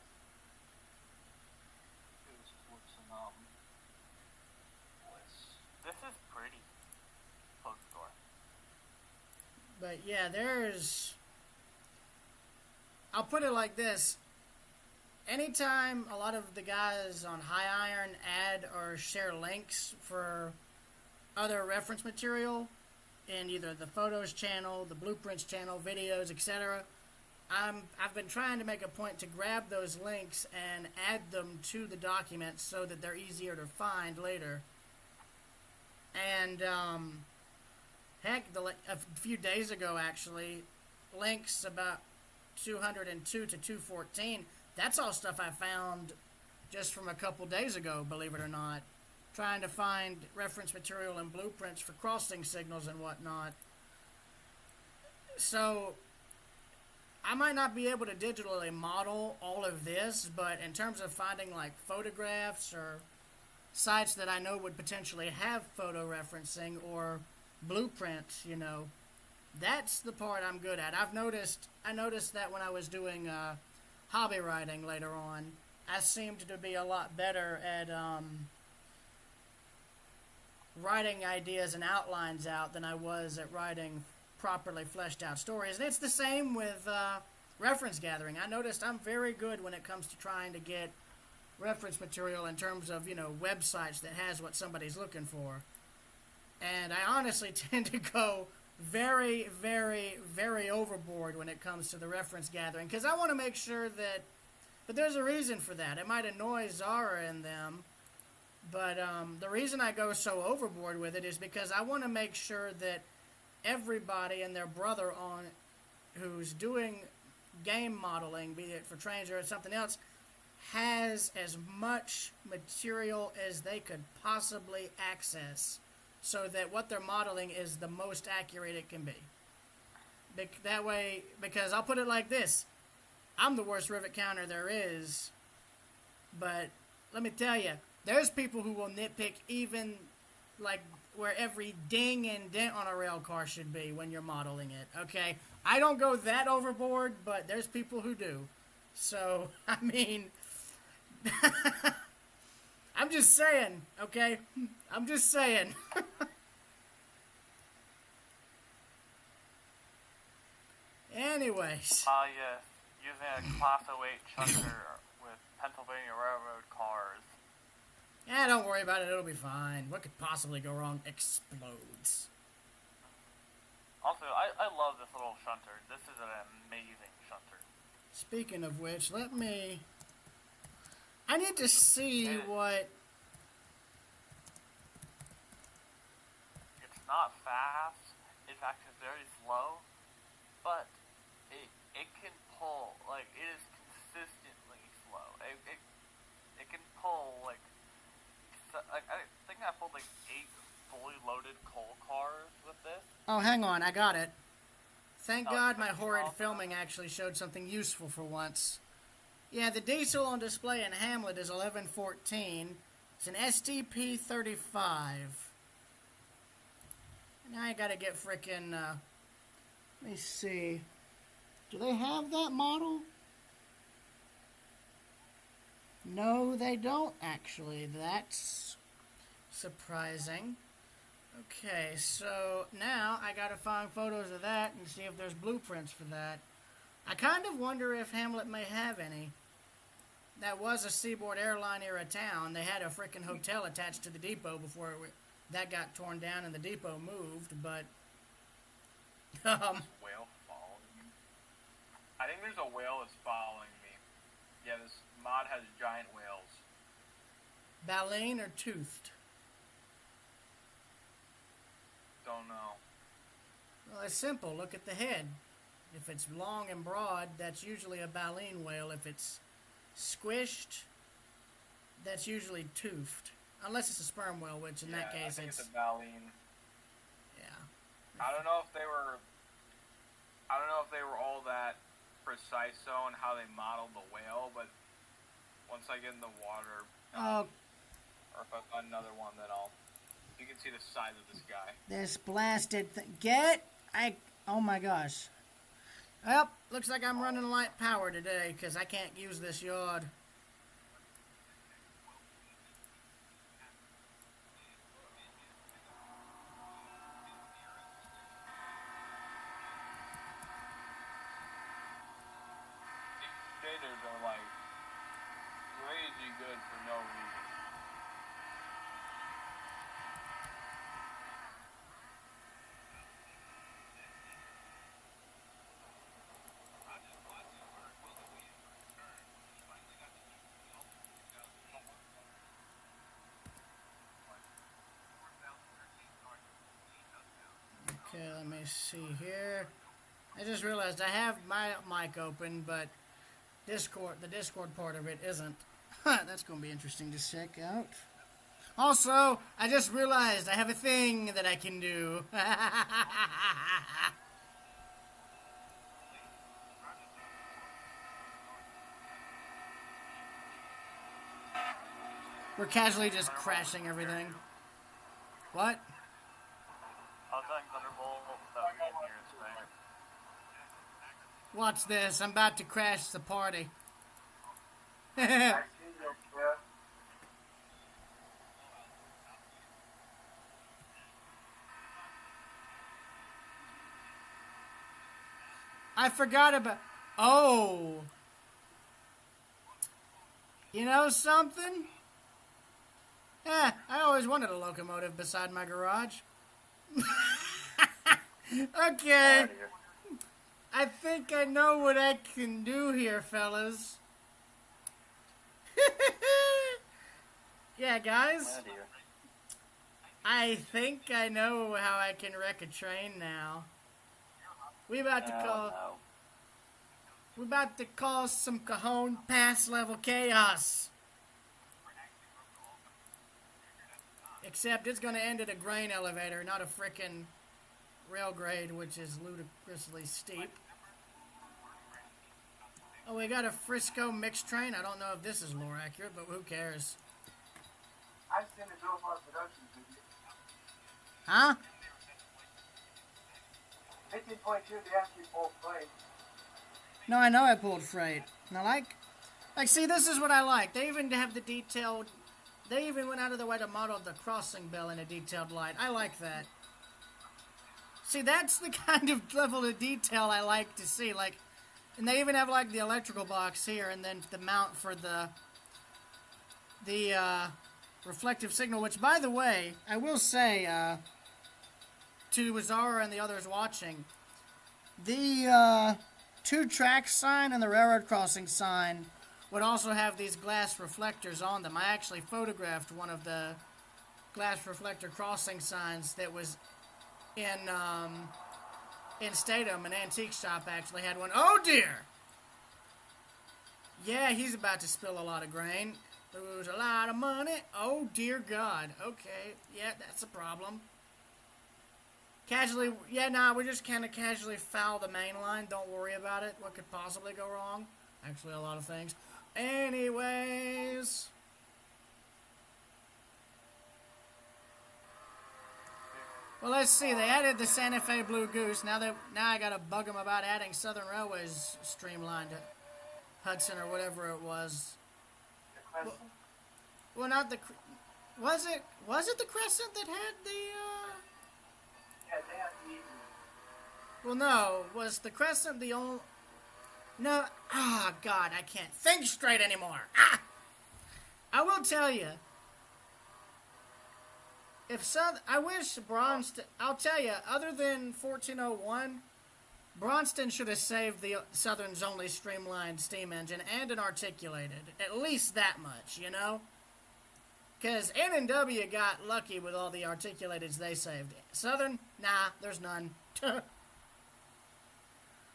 Speaker 5: This is pretty. Close the door.
Speaker 1: But yeah, I'll put it like this. Anytime a lot of the guys on High Iron add or share links for other reference material in either the photos channel, the blueprints channel, videos, etc., I've been trying to make a point to grab those links and add them to the documents so that they're easier to find later. And heck, a few days ago, actually, links about 202 to 214, that's all stuff I found just from a couple days ago, believe it or not. Trying to find reference material and blueprints for crossing signals and whatnot. So, I might not be able to digitally model all of this, but in terms of finding like photographs or sites that I know would potentially have photo referencing or blueprints, that's the part I'm good at. I noticed that when I was doing hobby writing later on, I seemed to be a lot better at writing ideas and outlines out than I was at writing properly fleshed out stories. And it's the same with reference gathering. I noticed I'm very good when it comes to trying to get reference material in terms of, websites that has what somebody's looking for. And I honestly tend to go very, very, very overboard when it comes to the reference gathering, because I want to make sure that, but there's a reason for that. It might annoy Zara and them, but the reason I go so overboard with it is because I want to make sure that everybody and their brother who's doing game modeling, be it for trains or something else, has as much material as they could possibly access so that what they're modeling is the most accurate it can be. That way, because I'll put it like this, I'm the worst rivet counter there is, but let me tell you, there's people who will nitpick even like where every ding and dent on a rail car should be when you're modeling it, okay? I don't go that overboard, but there's people who do. So, I mean, I'm just saying, okay? I'm just saying. Anyways.
Speaker 5: Yeah, using a Class 08 chunker with Pennsylvania Railroad cars
Speaker 1: Yeah, don't worry about it. It'll be fine. What could possibly go wrong? Explodes.
Speaker 5: Also, I love this little shunter. This is an amazing shunter.
Speaker 1: Speaking of which, let me... I need to see what...
Speaker 5: It's not fast. It's actually very slow. But it can pull, like, it is consistently slow. It can pull, like, I think I pulled, like, 8 fully loaded coal cars with this.
Speaker 1: Oh, hang on. I got it. Thank God my horrid filming actually showed something useful for once. Yeah, the diesel on display in Hamlet is 1114. It's an STP-35. Now I gotta get frickin', let me see. Do they have that model? No, they don't, actually. That's surprising. Okay, so now I gotta find photos of that and see if there's blueprints for that. I kind of wonder if Hamlet may have any. That was a Seaboard Airline era town. They had a frickin' hotel attached to the depot before that got torn down and the depot moved, but...
Speaker 3: Whale following you? I think there's a whale that's following me. Yeah, this mod has giant whales.
Speaker 1: Baleen or toothed?
Speaker 3: Don't know.
Speaker 1: Well, it's simple. Look at the head. If it's long and broad, that's usually a baleen whale. If it's squished, that's usually toothed. Unless it's a sperm whale, which in that case
Speaker 3: I think
Speaker 1: it's...
Speaker 3: it's a baleen.
Speaker 1: Yeah.
Speaker 3: I don't know if they were all that precise though on how they modeled the whale, but once I get in the water,
Speaker 1: Oh,
Speaker 3: or if I find another one, then you can see the size of this guy.
Speaker 1: this blasted thing. Oh my gosh. Well, looks like I'm running light power today because I can't use this yard.
Speaker 3: Shaders are like crazy good for no reason.
Speaker 1: Okay, let me see here. I just realized I have my mic open, but the Discord part of it isn't. That's going to be interesting to check out. Also, I just realized I have a thing that I can do. We're casually just crashing everything. What?
Speaker 5: I was telling Thunderbolt that we can hear his thing.
Speaker 1: Watch this. I'm about to crash the party.
Speaker 6: I see you, yeah.
Speaker 1: I forgot about... Oh. You know something? Yeah, I always wanted a locomotive beside my garage. Okay. I think I know what I can do here, fellas. Yeah, guys. I think I know how I can wreck a train now. We about to cause some Cajon Pass level chaos. Except it's gonna end at a grain elevator, not a frickin' rail grade, which is ludicrously steep. Oh, we got a Frisco mixed train. I don't know if this is lore accurate, but who cares?
Speaker 6: I've seen the Joe Fox production video.
Speaker 1: Huh?
Speaker 6: 15.2, they actually pulled play.
Speaker 1: No, I know I pulled freight. And I like, see, this is what I like. They even have the detailed, they even went out of their way to model the crossing bell in a detailed light. I like that. See, that's the kind of level of detail I like to see. Like, and they even have, like, the electrical box here, and then the mount for the reflective signal, which, by the way, I will say to Zara and the others watching, the 2-track sign and the railroad crossing sign would also have these glass reflectors on them. I actually photographed one of the glass reflector crossing signs that was in Statham, an antique shop actually had one. Oh dear! Yeah, he's about to spill a lot of grain. Lose a lot of money. Oh dear God. Okay, yeah, that's a problem. Casually, yeah, nah, we just kind of casually foul the main line. Don't worry about it. What could possibly go wrong? Actually, a lot of things. Anyways. Well, let's see. They added the Santa Fe Blue Goose. Now I gotta bug them about adding Southern Railway's streamlined Hudson or whatever it was. Well, not the. Was it the Crescent that had the?
Speaker 6: Yeah, they have the.
Speaker 1: Well, no. Was the Crescent the only? No. Ah, God, I can't think straight anymore. Ah! I will tell you. I wish Bronston. I'll tell you. Other than 1401, Bronston should have saved the Southern's only streamlined steam engine and an articulated. At least that much, you know. Because N&W got lucky with all the articulateds they saved. Southern, nah, there's none.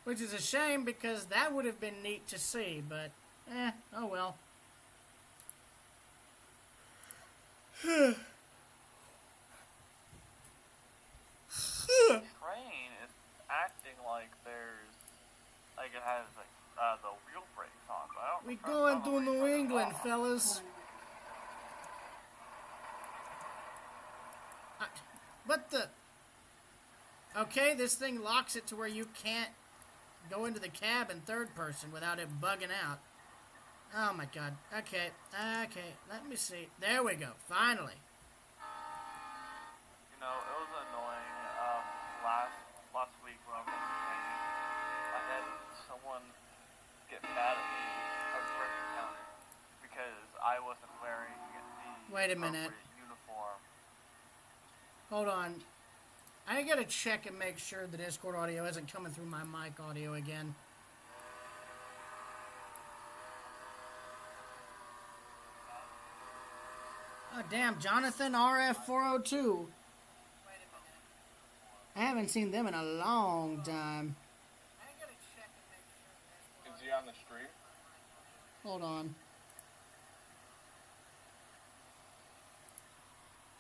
Speaker 1: Which is a shame because that would have been neat to see, but, oh well.
Speaker 5: Train is acting like it has the wheel brakes on, but I don't.
Speaker 1: We going through New England, fellas. Okay, this thing locks it to where you can't go into the cab in third person without it bugging out. Oh my God. Okay, let me see. There we go, finally.
Speaker 5: You know, it was annoying. Last week when I was on the train, I had someone get mad at me at the breakfast counter because I wasn't wearing the
Speaker 1: Wait a minute.
Speaker 5: appropriate uniform.
Speaker 1: Hold on. I gotta check and make sure the Discord audio isn't coming through my mic audio again. Oh, damn, Jonathan RF402. I haven't seen them in a long time.
Speaker 3: Is he on the stream?
Speaker 1: Hold on.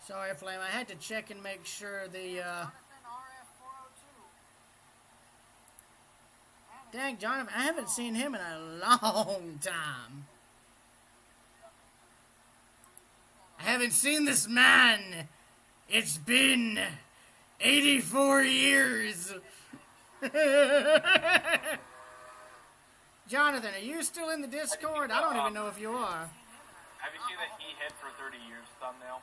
Speaker 1: Sorry, Flame. I had to check and make sure the, Dang, Jonathan, I haven't seen him in a long time. I haven't seen this man. It's been 84 years. Jonathan, are you still in the Discord? I don't even know if you are.
Speaker 3: Have you seen the He Hid for 30 Years thumbnail?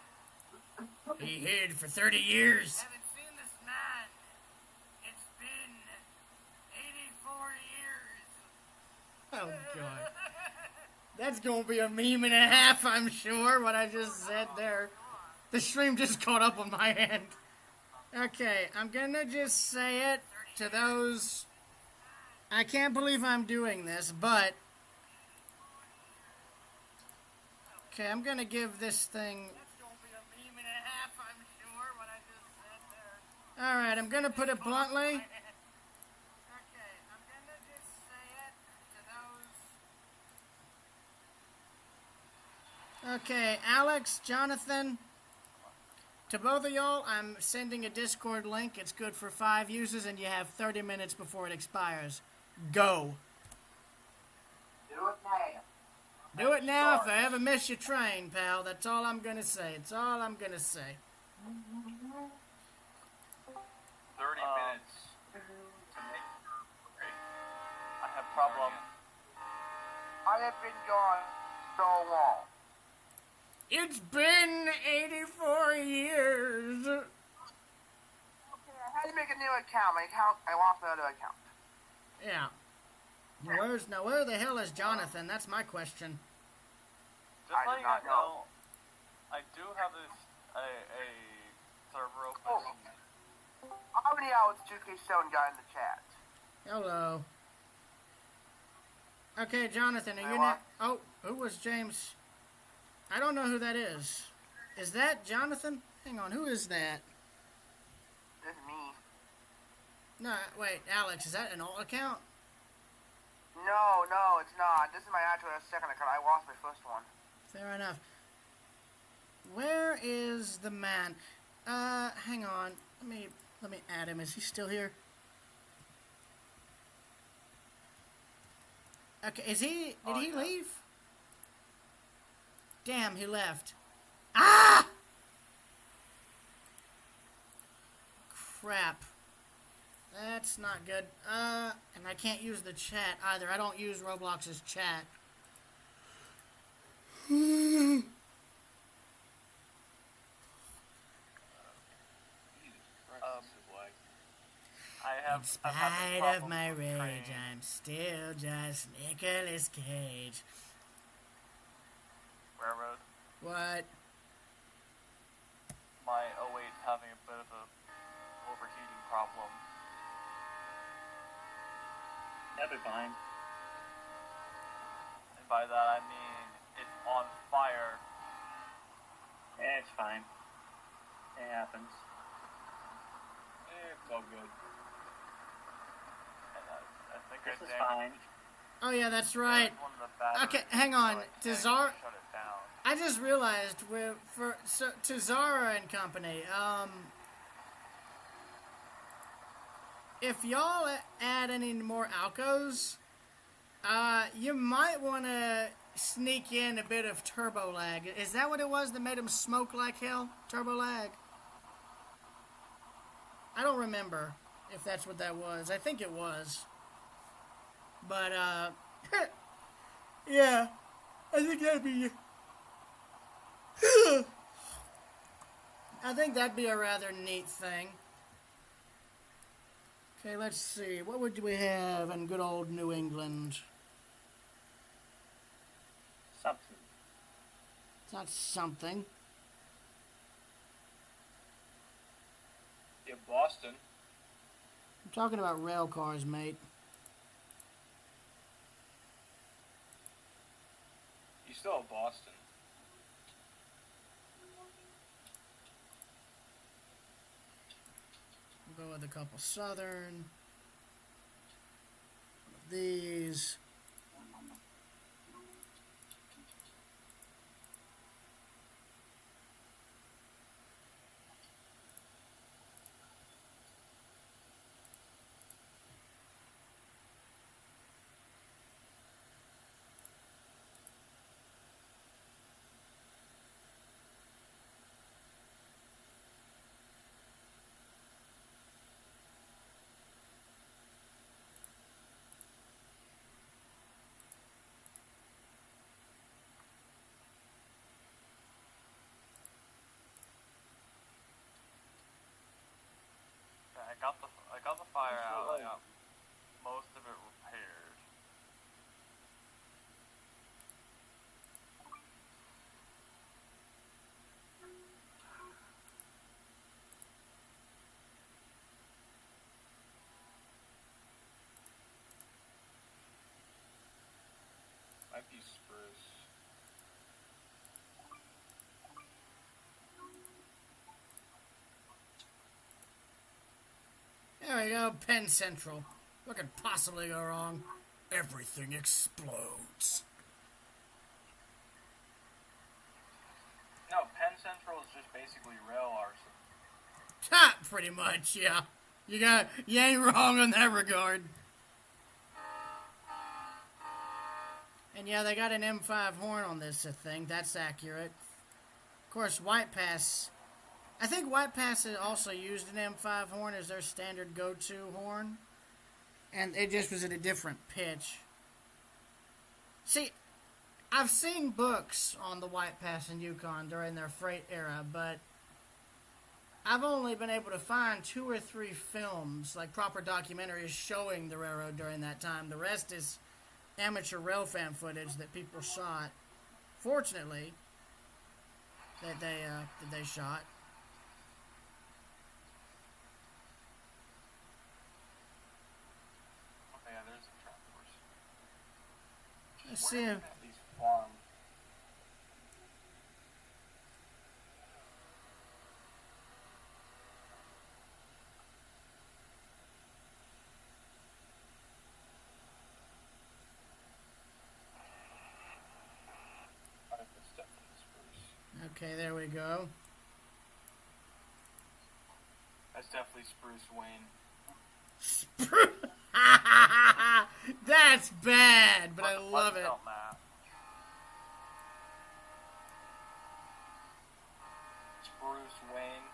Speaker 1: He hid for 30 years.
Speaker 2: Haven't seen this man. It's been 84 years.
Speaker 1: Oh, God. That's going to be a meme and a half, I'm sure, what I just said there. The stream just caught up on my end. Okay, I'm going to just say it to those... I can't believe I'm doing this, but... Okay, I'm going to give this thing... Alright, I'm going to put it bluntly. Okay, Alex, Jonathan, to both of y'all, I'm sending a Discord link. It's good for 5 users, and you have 30 minutes before it expires. Go.
Speaker 6: Do it now.
Speaker 1: Do it now if I ever miss your train, pal. That's all I'm going to say. It's all I'm going to say.
Speaker 3: 30 minutes to make
Speaker 5: I have problem.
Speaker 6: I have been gone so long.
Speaker 1: It's been 84 years.
Speaker 6: Okay, how do you make a new account? I want another account.
Speaker 1: Yeah. Where the hell is Jonathan? That's my question.
Speaker 5: Just
Speaker 6: I
Speaker 5: letting
Speaker 6: did not
Speaker 5: you know, I do have a server open.
Speaker 6: Oh. How many hours 2K7 got in the chat?
Speaker 1: Hello. Okay, Jonathan, are you
Speaker 6: Hello?
Speaker 1: not? Oh, who was James? I don't know who that is. Is that Jonathan? Hang on, who is that?
Speaker 6: This is me.
Speaker 1: No, wait, Alex, is that an alt account?
Speaker 6: No, it's not. This is my actual second account. I lost my first one.
Speaker 1: Fair enough. Where is the man? Hang on. Let me add him. Is he still here? Okay, did he leave? Damn, he left. Ah! Crap. That's not good. And I can't use the chat either. I don't use Roblox's chat. In spite of my rage, I'm still just Nicolas Cage.
Speaker 5: Railroad.
Speaker 1: What?
Speaker 5: My 08's having a bit of a overheating problem.
Speaker 4: That'll be fine.
Speaker 5: And by that I mean it's on fire.
Speaker 4: Yeah, it's fine. It happens.
Speaker 3: It's all good.
Speaker 5: And I think
Speaker 4: This
Speaker 5: I
Speaker 4: is
Speaker 5: damaged
Speaker 4: fine.
Speaker 1: Oh yeah, that's right.
Speaker 5: one of the batteries,
Speaker 1: Okay, hang on.
Speaker 5: so I can't
Speaker 1: Tazar,
Speaker 5: shut it down.
Speaker 1: I just realized to Zara and company. If y'all add any more Alcos, you might want to sneak in a bit of turbo lag. Is that what it was that made him smoke like hell? Turbo lag? I don't remember if that's what that was. I think it was. But, yeah. I think that'd be... I think that'd be a rather neat thing. Okay, let's see. What would we have in good old New England?
Speaker 4: Something.
Speaker 1: It's not something.
Speaker 3: Yeah, Boston.
Speaker 1: I'm talking about rail cars, mate.
Speaker 3: You still have Boston.
Speaker 1: We'll go with a couple Southern. One of these.
Speaker 5: I got the fire out. I got most of it repaired.
Speaker 3: Might be spruce.
Speaker 1: There we go, Penn Central. What could possibly go wrong? Everything explodes.
Speaker 3: No, Penn Central is just basically rail arson.
Speaker 1: Ha! Pretty much, yeah. You ain't wrong in that regard. And yeah, they got an M5 horn on this thing. That's accurate. Of course, White Pass. I think White Pass has also used an M5 horn as their standard go-to horn. And it just was at a different pitch. See, I've seen books on the White Pass and Yukon during their freight era, but I've only been able to find 2 or 3 films, like proper documentaries showing the railroad during that time. The rest is amateur railfan footage that people shot. Fortunately, that they shot.
Speaker 3: Oh yeah, there's a trap force.
Speaker 1: Let's see him.
Speaker 3: At least farm. Alright, that's definitely spruce.
Speaker 1: Okay, there we go.
Speaker 3: That's definitely Spruce Wayne.
Speaker 1: That's bad, but I love it.
Speaker 5: Map.
Speaker 3: Spruce Wayne.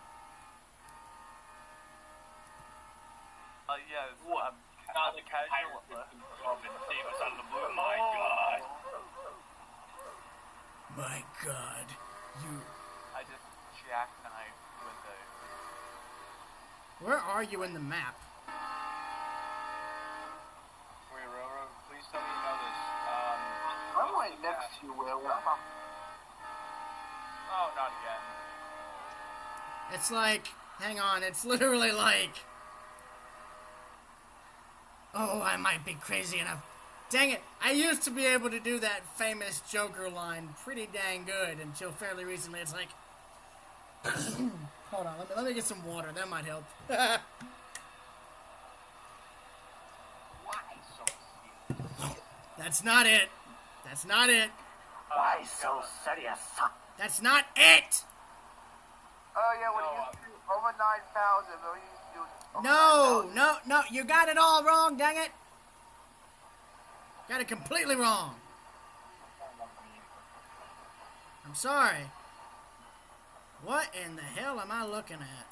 Speaker 5: Yeah,
Speaker 3: What?
Speaker 5: not the casual.
Speaker 3: Robin Davis on the blue. My God.
Speaker 1: My God, you.
Speaker 5: I just jackknife with a.
Speaker 1: Where are you in the map?
Speaker 3: Wait, Railroad, please tell me you know this.
Speaker 6: I'm right next to you, Will.
Speaker 5: Oh, not again.
Speaker 1: It's like, hang on, it's literally like. Oh, I might be crazy enough. Dang it, I used to be able to do that famous Joker line pretty dang good until fairly recently. It's like. Hold on, let me get some water. That might help.
Speaker 5: Why so serious?
Speaker 1: That's not it. That's not it.
Speaker 4: Why so serious?
Speaker 1: That's not it.
Speaker 6: Oh yeah, when you used to do over 9,000, when you used to do over
Speaker 1: No,
Speaker 6: 9,000.
Speaker 1: no, you got it all wrong, dang it. Got it completely wrong. I'm sorry. What in the hell am I looking at?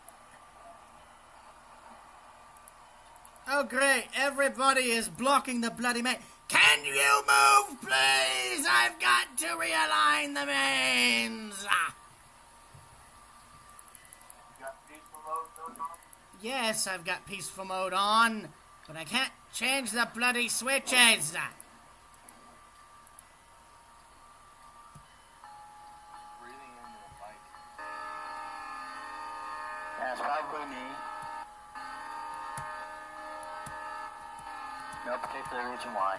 Speaker 1: Oh, great. Everybody is blocking the bloody main. Can you move, please? I've got to realign the mains. Ah.
Speaker 6: You got peaceful mode going on?
Speaker 1: Yes, I've got peaceful mode on, but I can't change the bloody switches.
Speaker 3: Breathing into the mic.
Speaker 6: That's probably me. No particular reason why.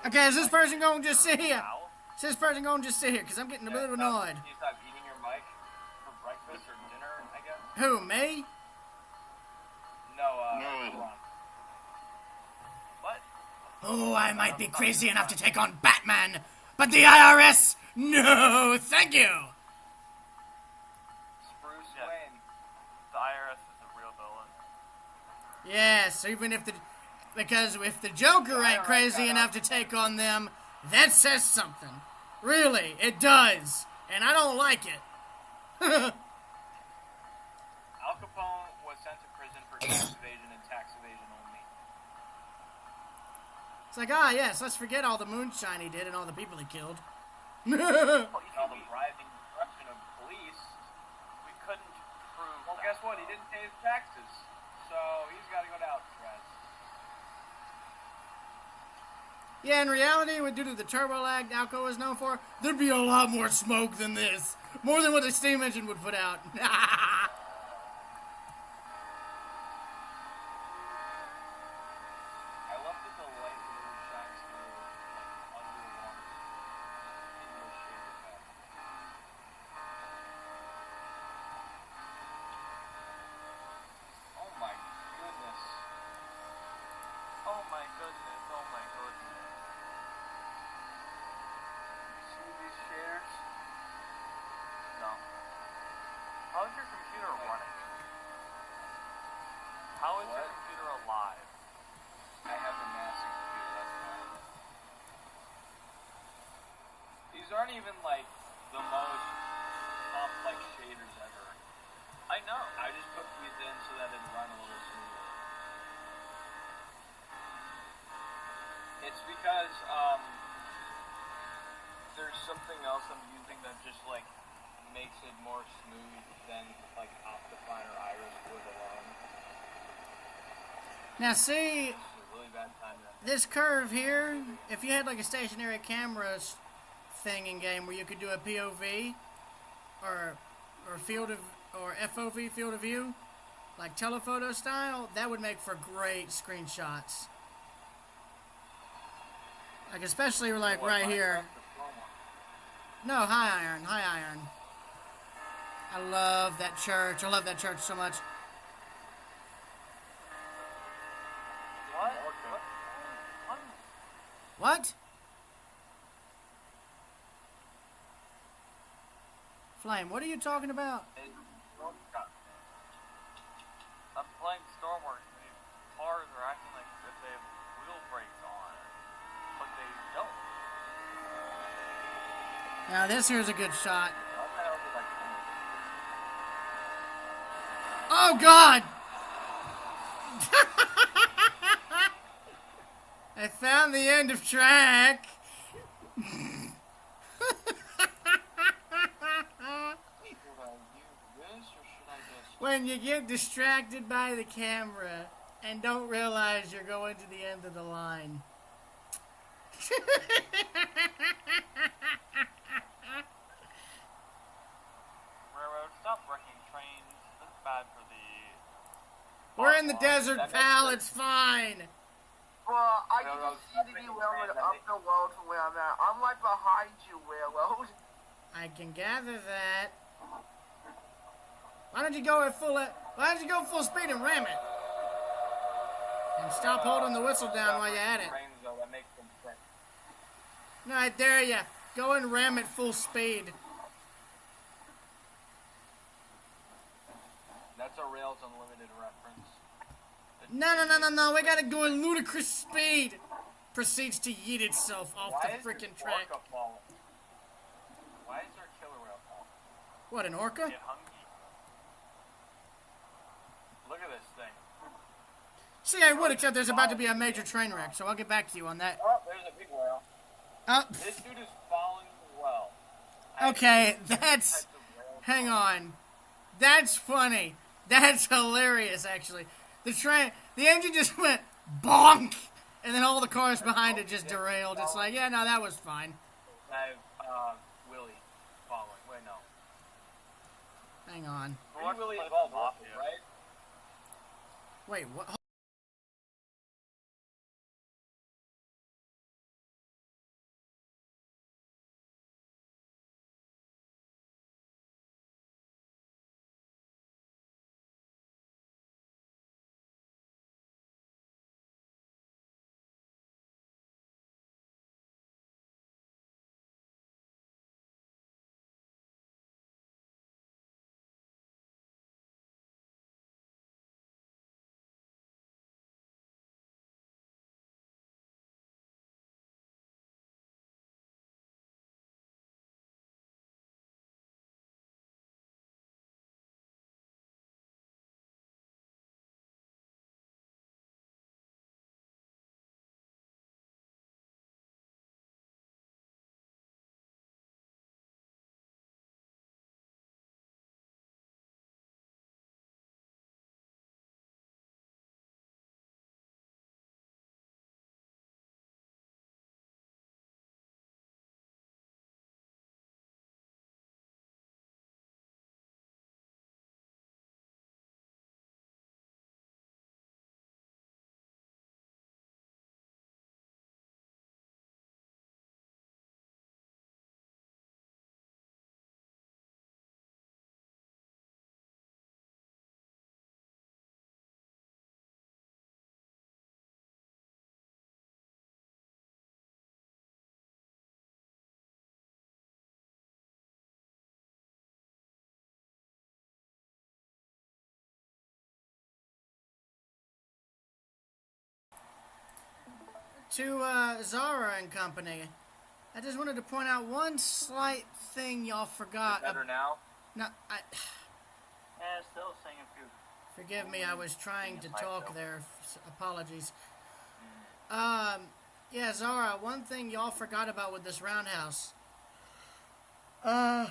Speaker 1: Okay, is this person going to just sit here?
Speaker 5: Ow.
Speaker 1: Is this person going to just sit here? Because I'm getting a bit annoyed.
Speaker 3: You stop eating your mic for breakfast or dinner, I guess?
Speaker 1: Who, me?
Speaker 3: No,
Speaker 6: Me.
Speaker 3: Ron.
Speaker 5: What?
Speaker 1: Oh, I might be crazy enough to take on Batman, but the IRS? No, thank you.
Speaker 3: Spruce
Speaker 5: Yeah.
Speaker 3: Wayne.
Speaker 5: The IRS is a real villain.
Speaker 1: Yes, even if because if the Joker ain't crazy enough to take on them, that says something. Really, it does. And I don't like it.
Speaker 3: Al Capone was sent to prison for tax evasion and tax evasion only.
Speaker 1: It's like, ah, yes, let's forget all the moonshine he did and all the people he killed.
Speaker 5: Well,
Speaker 3: And all the bribing and corruption of police.
Speaker 5: we couldn't prove.
Speaker 3: Well,
Speaker 5: that.
Speaker 3: guess what? He didn't pay his taxes. So he's got to go to Alcatraz.
Speaker 1: Yeah, in reality, due to the turbo lag Alco is known for, there'd be a lot more smoke than this. More than what the steam engine would put out.
Speaker 3: I love that the light really shines through under the water. In the shade of that. Oh my goodness.
Speaker 5: Oh my goodness. Oh my goodness.
Speaker 3: See these shaders?
Speaker 5: No. How's your computer running? How is your
Speaker 3: What?
Speaker 5: computer alive?
Speaker 3: I have a massive computer, that's why. These aren't even like the most complex shaders ever.
Speaker 5: I know.
Speaker 3: I just put these in so that it'd run a little smoother. It's because there's something else I'm using that just like makes it more smooth than like Optifine or Iris would alone.
Speaker 1: Now, see,
Speaker 3: This is a really bad time to
Speaker 1: this curve here, if you had like a stationary camera thing in game where you could do a POV or field of or FOV field of view, like telephoto style, that would make for great screenshots. Like especially like right here. No, high iron. I love that church. I love that church so much. What? Flame, what are you talking about?
Speaker 5: I'm playing Stormworks and these cars are acting like if they have wheel brakes on, but they don't.
Speaker 1: Now this here's a good shot. Oh God! I found the end of track. When you get distracted by the camera and don't realize you're going to the end of the line.
Speaker 5: Railroad, stop wrecking trains. That's bad for the...
Speaker 1: We're in the desert, pal. It's fine.
Speaker 7: Well, I can just see the railroad up the road from where I'm at. I'm right behind you, railroad.
Speaker 1: I can gather that. Why don't you go at full speed and ram it? And stop holding the whistle down while you're at it. No, I dare ya. Go and ram it full speed.
Speaker 3: That's a Rails Unlimited reference.
Speaker 1: No. We gotta go at ludicrous speed. Proceeds to yeet itself off the freaking track.
Speaker 3: Why is there a killer whale falling?
Speaker 1: What, an orca?
Speaker 5: Get hungry.
Speaker 3: Look at this thing.
Speaker 1: See, I would, except there's about to be a major train wreck, so I'll get back to you on that.
Speaker 3: Oh, there's a big whale. This dude is following the well.
Speaker 1: Okay, that's... Hang on. That's funny. That's hilarious, actually. The engine just went bonk, and then all the cars behind it just derailed. It's like, yeah, no, that was fine.
Speaker 3: I have Willie following. Wait, no.
Speaker 1: Hang on.
Speaker 3: Willie involved Waffle, right?
Speaker 1: Wait, what? To Zara and company, I just wanted to point out one slight thing y'all forgot.
Speaker 3: Better now?
Speaker 1: No,
Speaker 4: Yeah, still saying a few.
Speaker 1: forgive me, I was trying to talk there. Apologies. Yeah, Zara, one thing y'all forgot about with this roundhouse. Gosh,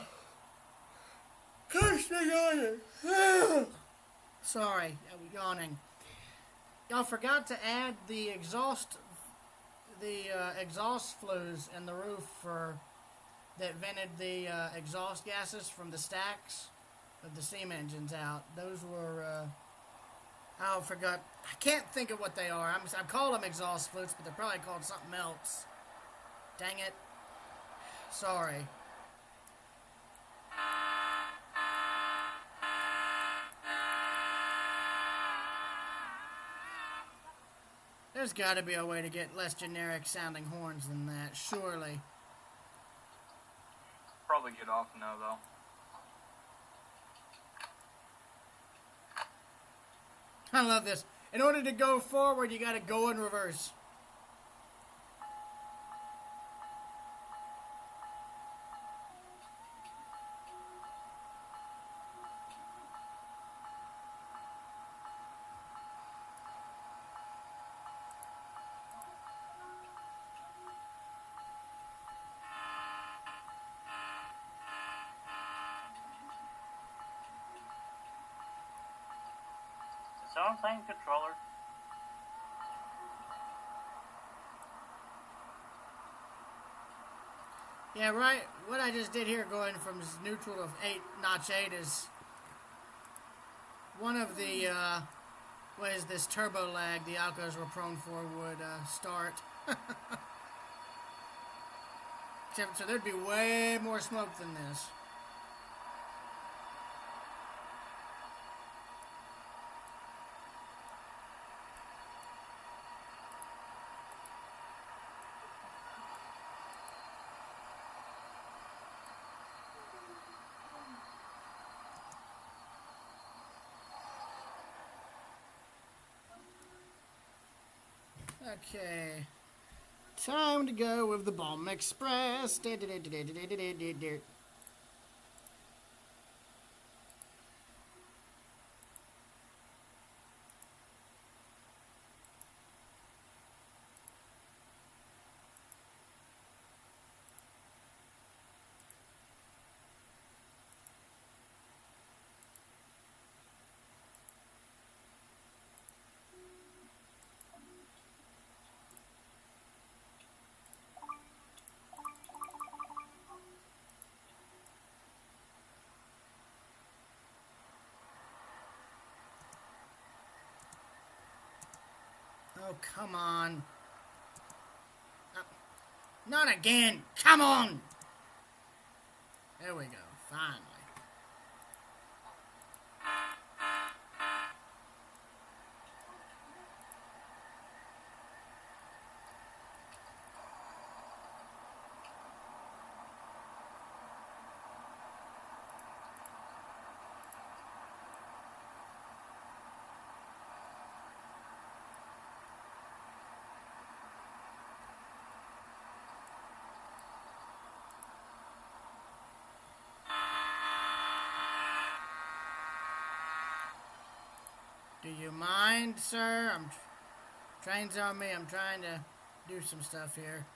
Speaker 1: I yawning. Sorry, I was yawning. Y'all forgot to add the exhaust flues in the roof for that vented the exhaust gases from the stacks of the steam engines out. Those were, I forgot. I can't think of what they are. I call them exhaust flutes, but they're probably called something else. Dang it. Sorry. There's got to be a way to get less generic sounding horns than that, surely.
Speaker 3: Probably get off now, though.
Speaker 1: I love this. In order to go forward, you got to go in reverse.
Speaker 4: Is someone playing controller?
Speaker 1: Yeah, right. What I just did here, going from neutral to notch 8, is one of the, what is this turbo lag the Alcos were prone for would start. Except, so there'd be way more smoke than this. Okay. Time to go with the Bomb Express. Oh, come on. Not again. Come on. There we go. Finally. Do you mind, sir? Train's on me. I'm trying to do some stuff here.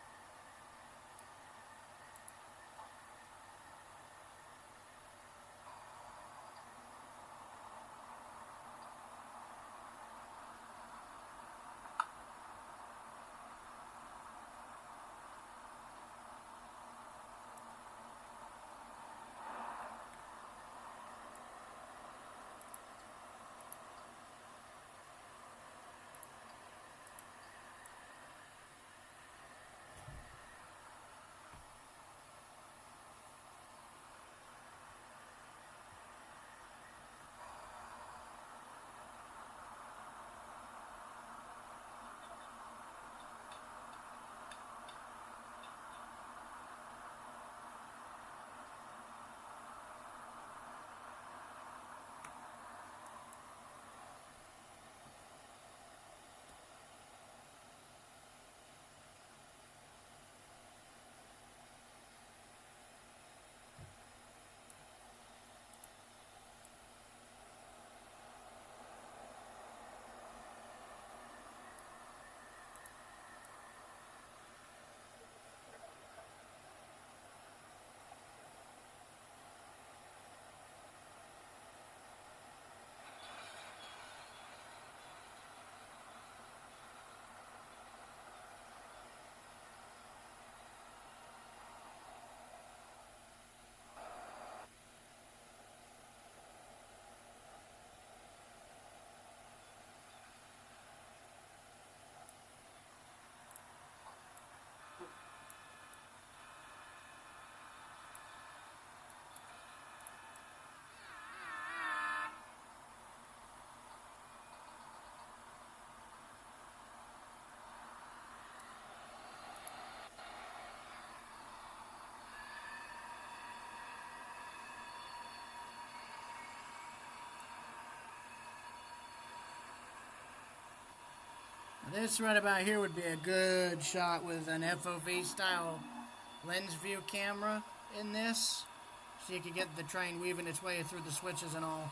Speaker 1: This right about here would be a good shot with an FOV style lens view camera in this. So you could get the train weaving its way through the switches and all.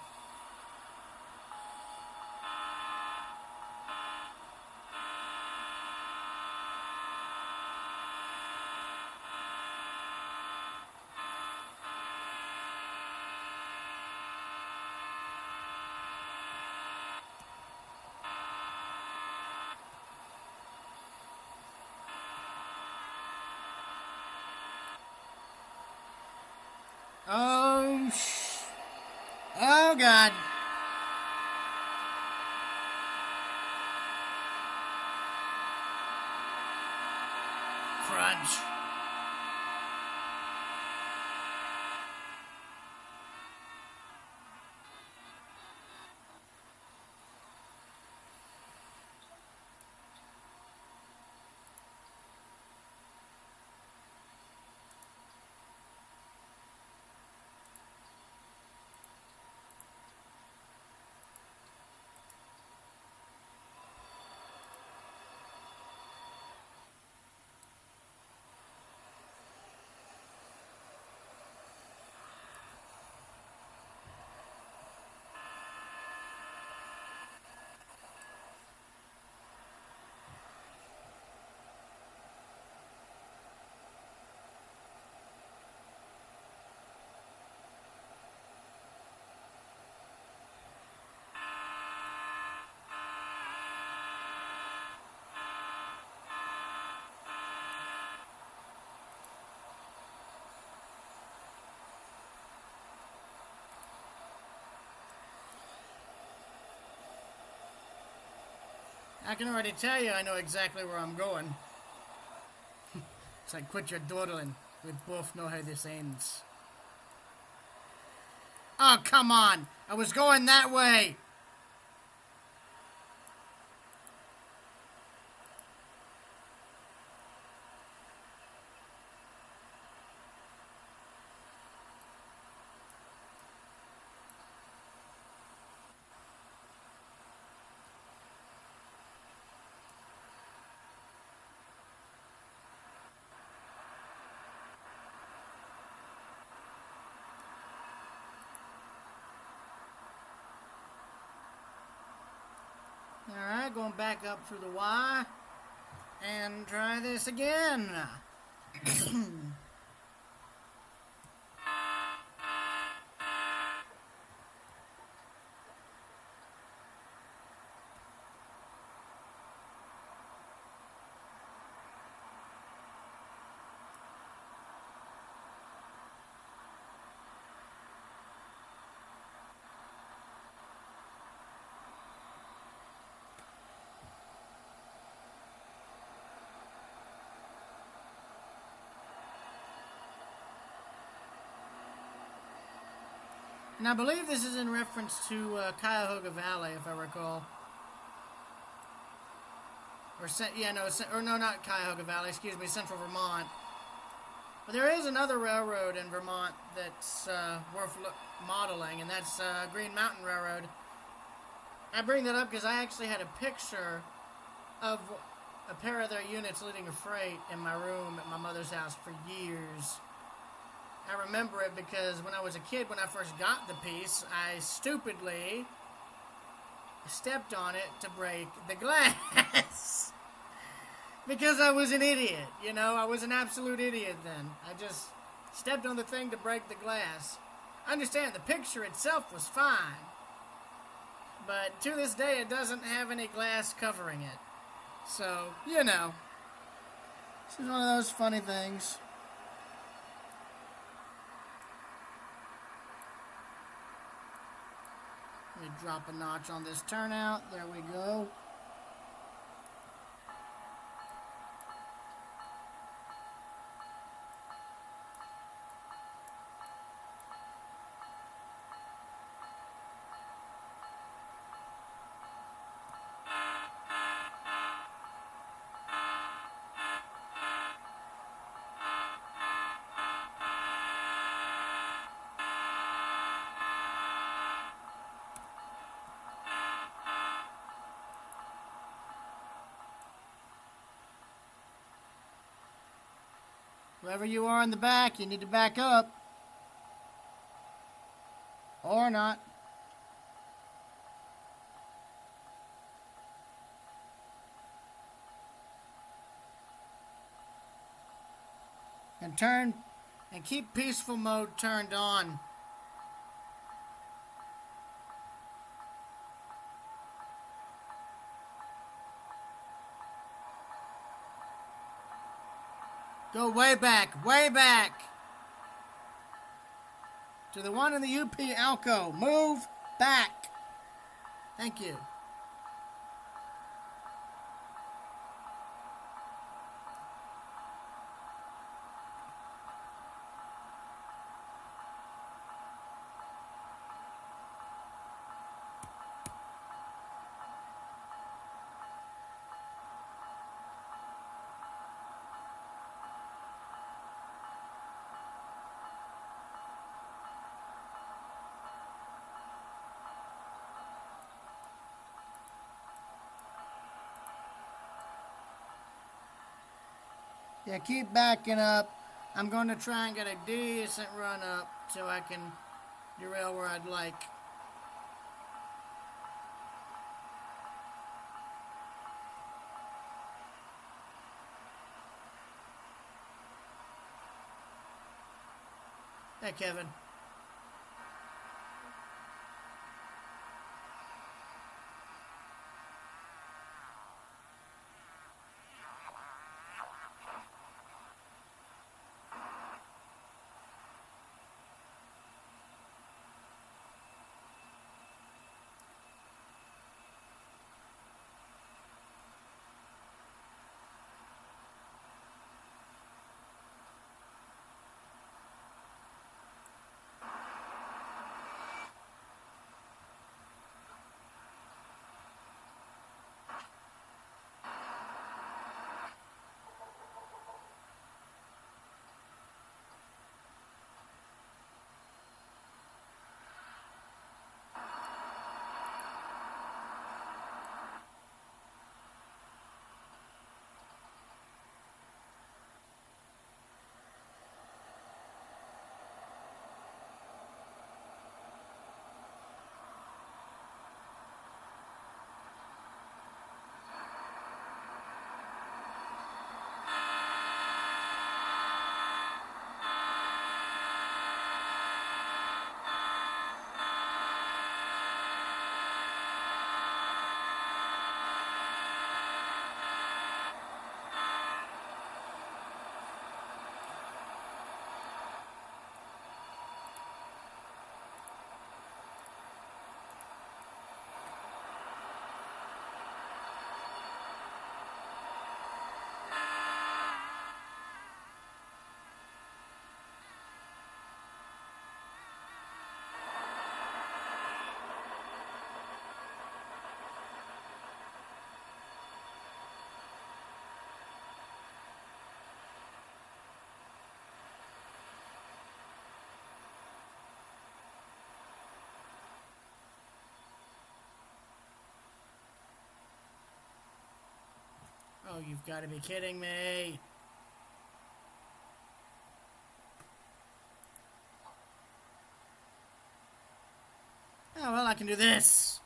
Speaker 1: Oh, God. Crunch. I can already tell you I know exactly where I'm going. It's like, quit your dawdling. We both know how this ends. Oh, come on! I was going that way! Alright, going back up through the Y. And try this again. And I believe this is in reference to Cuyahoga Valley, if I recall. Or not Cuyahoga Valley, excuse me, Central Vermont. But there is another railroad in Vermont that's worth modeling, and that's Green Mountain Railroad. I bring that up because I actually had a picture of a pair of their units leading a freight in my room at my mother's house for years. I remember it because when I was a kid, when I first got the piece, I stupidly stepped on it to break the glass. Because I was an idiot, you know? I was an absolute idiot then. I just stepped on the thing to break the glass. I understand the picture itself was fine. But to this day, it doesn't have any glass covering it. So, you know. This is one of those funny things. Let me drop a notch on this turnout. There we go. Whoever you are in the back, you need to back up. Or not. And turn, and keep peaceful mode turned on. Go way back, way back. To the one in the UP Alco. Move back. Thank you. Yeah, keep backing up. I'm going to try and get a decent run up so I can derail where I'd like. Hey, Kevin. Oh, you've got to be kidding me. Oh, well, I can do this.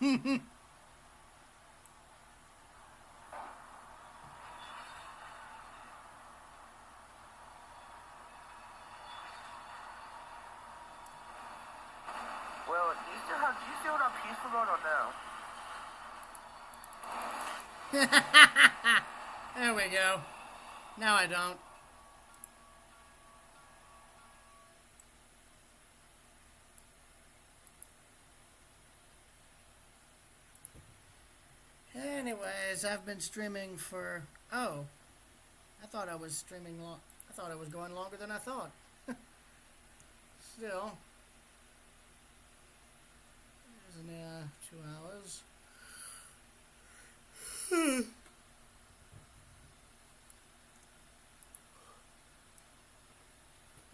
Speaker 7: Well, do you still on peaceful mode or no?
Speaker 1: There we go. Now I don't. Anyways, I've been streaming for... Oh. I thought I was streaming long... I thought I was going longer than I thought. Still. Isn't it 2 hours?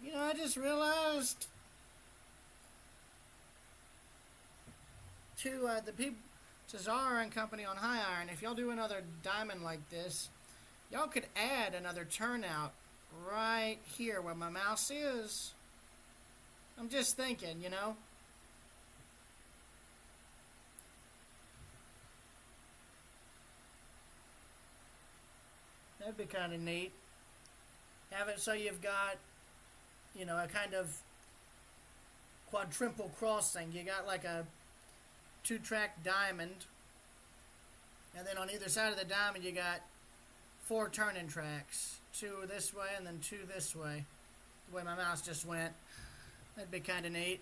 Speaker 1: You know, I just realized to the people, to Zara and company on High Iron, if y'all do another diamond like this, y'all could add another turnout right here where my mouse is. I'm just thinking, you know. That'd be kind of neat. Have it so you've got, you know, a kind of quadruple crossing. You got like a 2-track diamond, and then on either side of the diamond you got 4 turning tracks. 2 this way and then 2 this way. The way my mouse just went. That'd be kind of neat.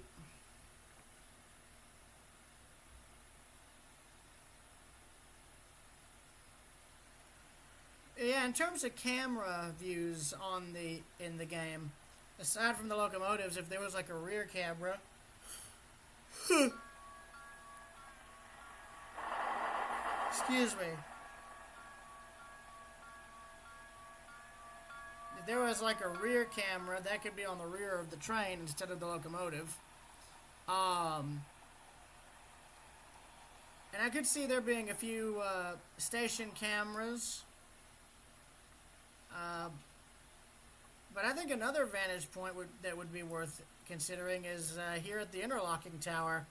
Speaker 1: Yeah, in terms of camera views in the game, aside from the locomotives, if there was like a rear camera, excuse me, if there was like a rear camera, that could be on the rear of the train instead of the locomotive. And I could see there being a few station cameras. But I think another vantage point that would be worth considering is here at the interlocking tower.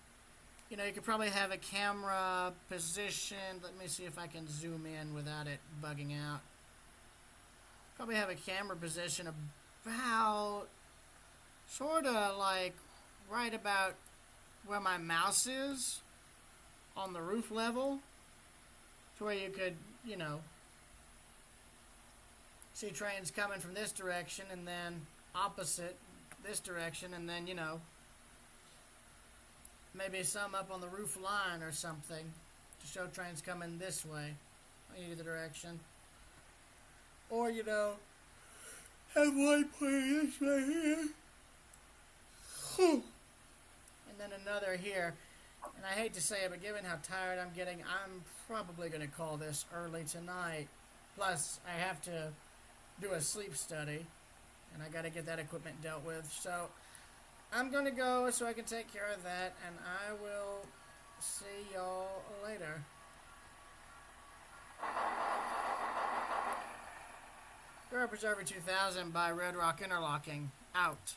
Speaker 1: You know, you could probably have a camera positioned. Let me see if I can zoom in without it bugging out. Probably have a camera position about, sort of like right about where my mouse is on the roof level, to where you could, you know, see trains coming from this direction and then opposite this direction, and then, you know, maybe some up on the roof line or something to show trains coming this way in either direction. Or, you know, have one pointing this way here. And then another here. And I hate to say it, but given how tired I'm getting, I'm probably going to call this early tonight. Plus, I have to do a sleep study, and I got to get that equipment dealt with. So I'm going to go so I can take care of that, and I will see y'all later. Preserver 2000 by Red Rock Interlocking. Out.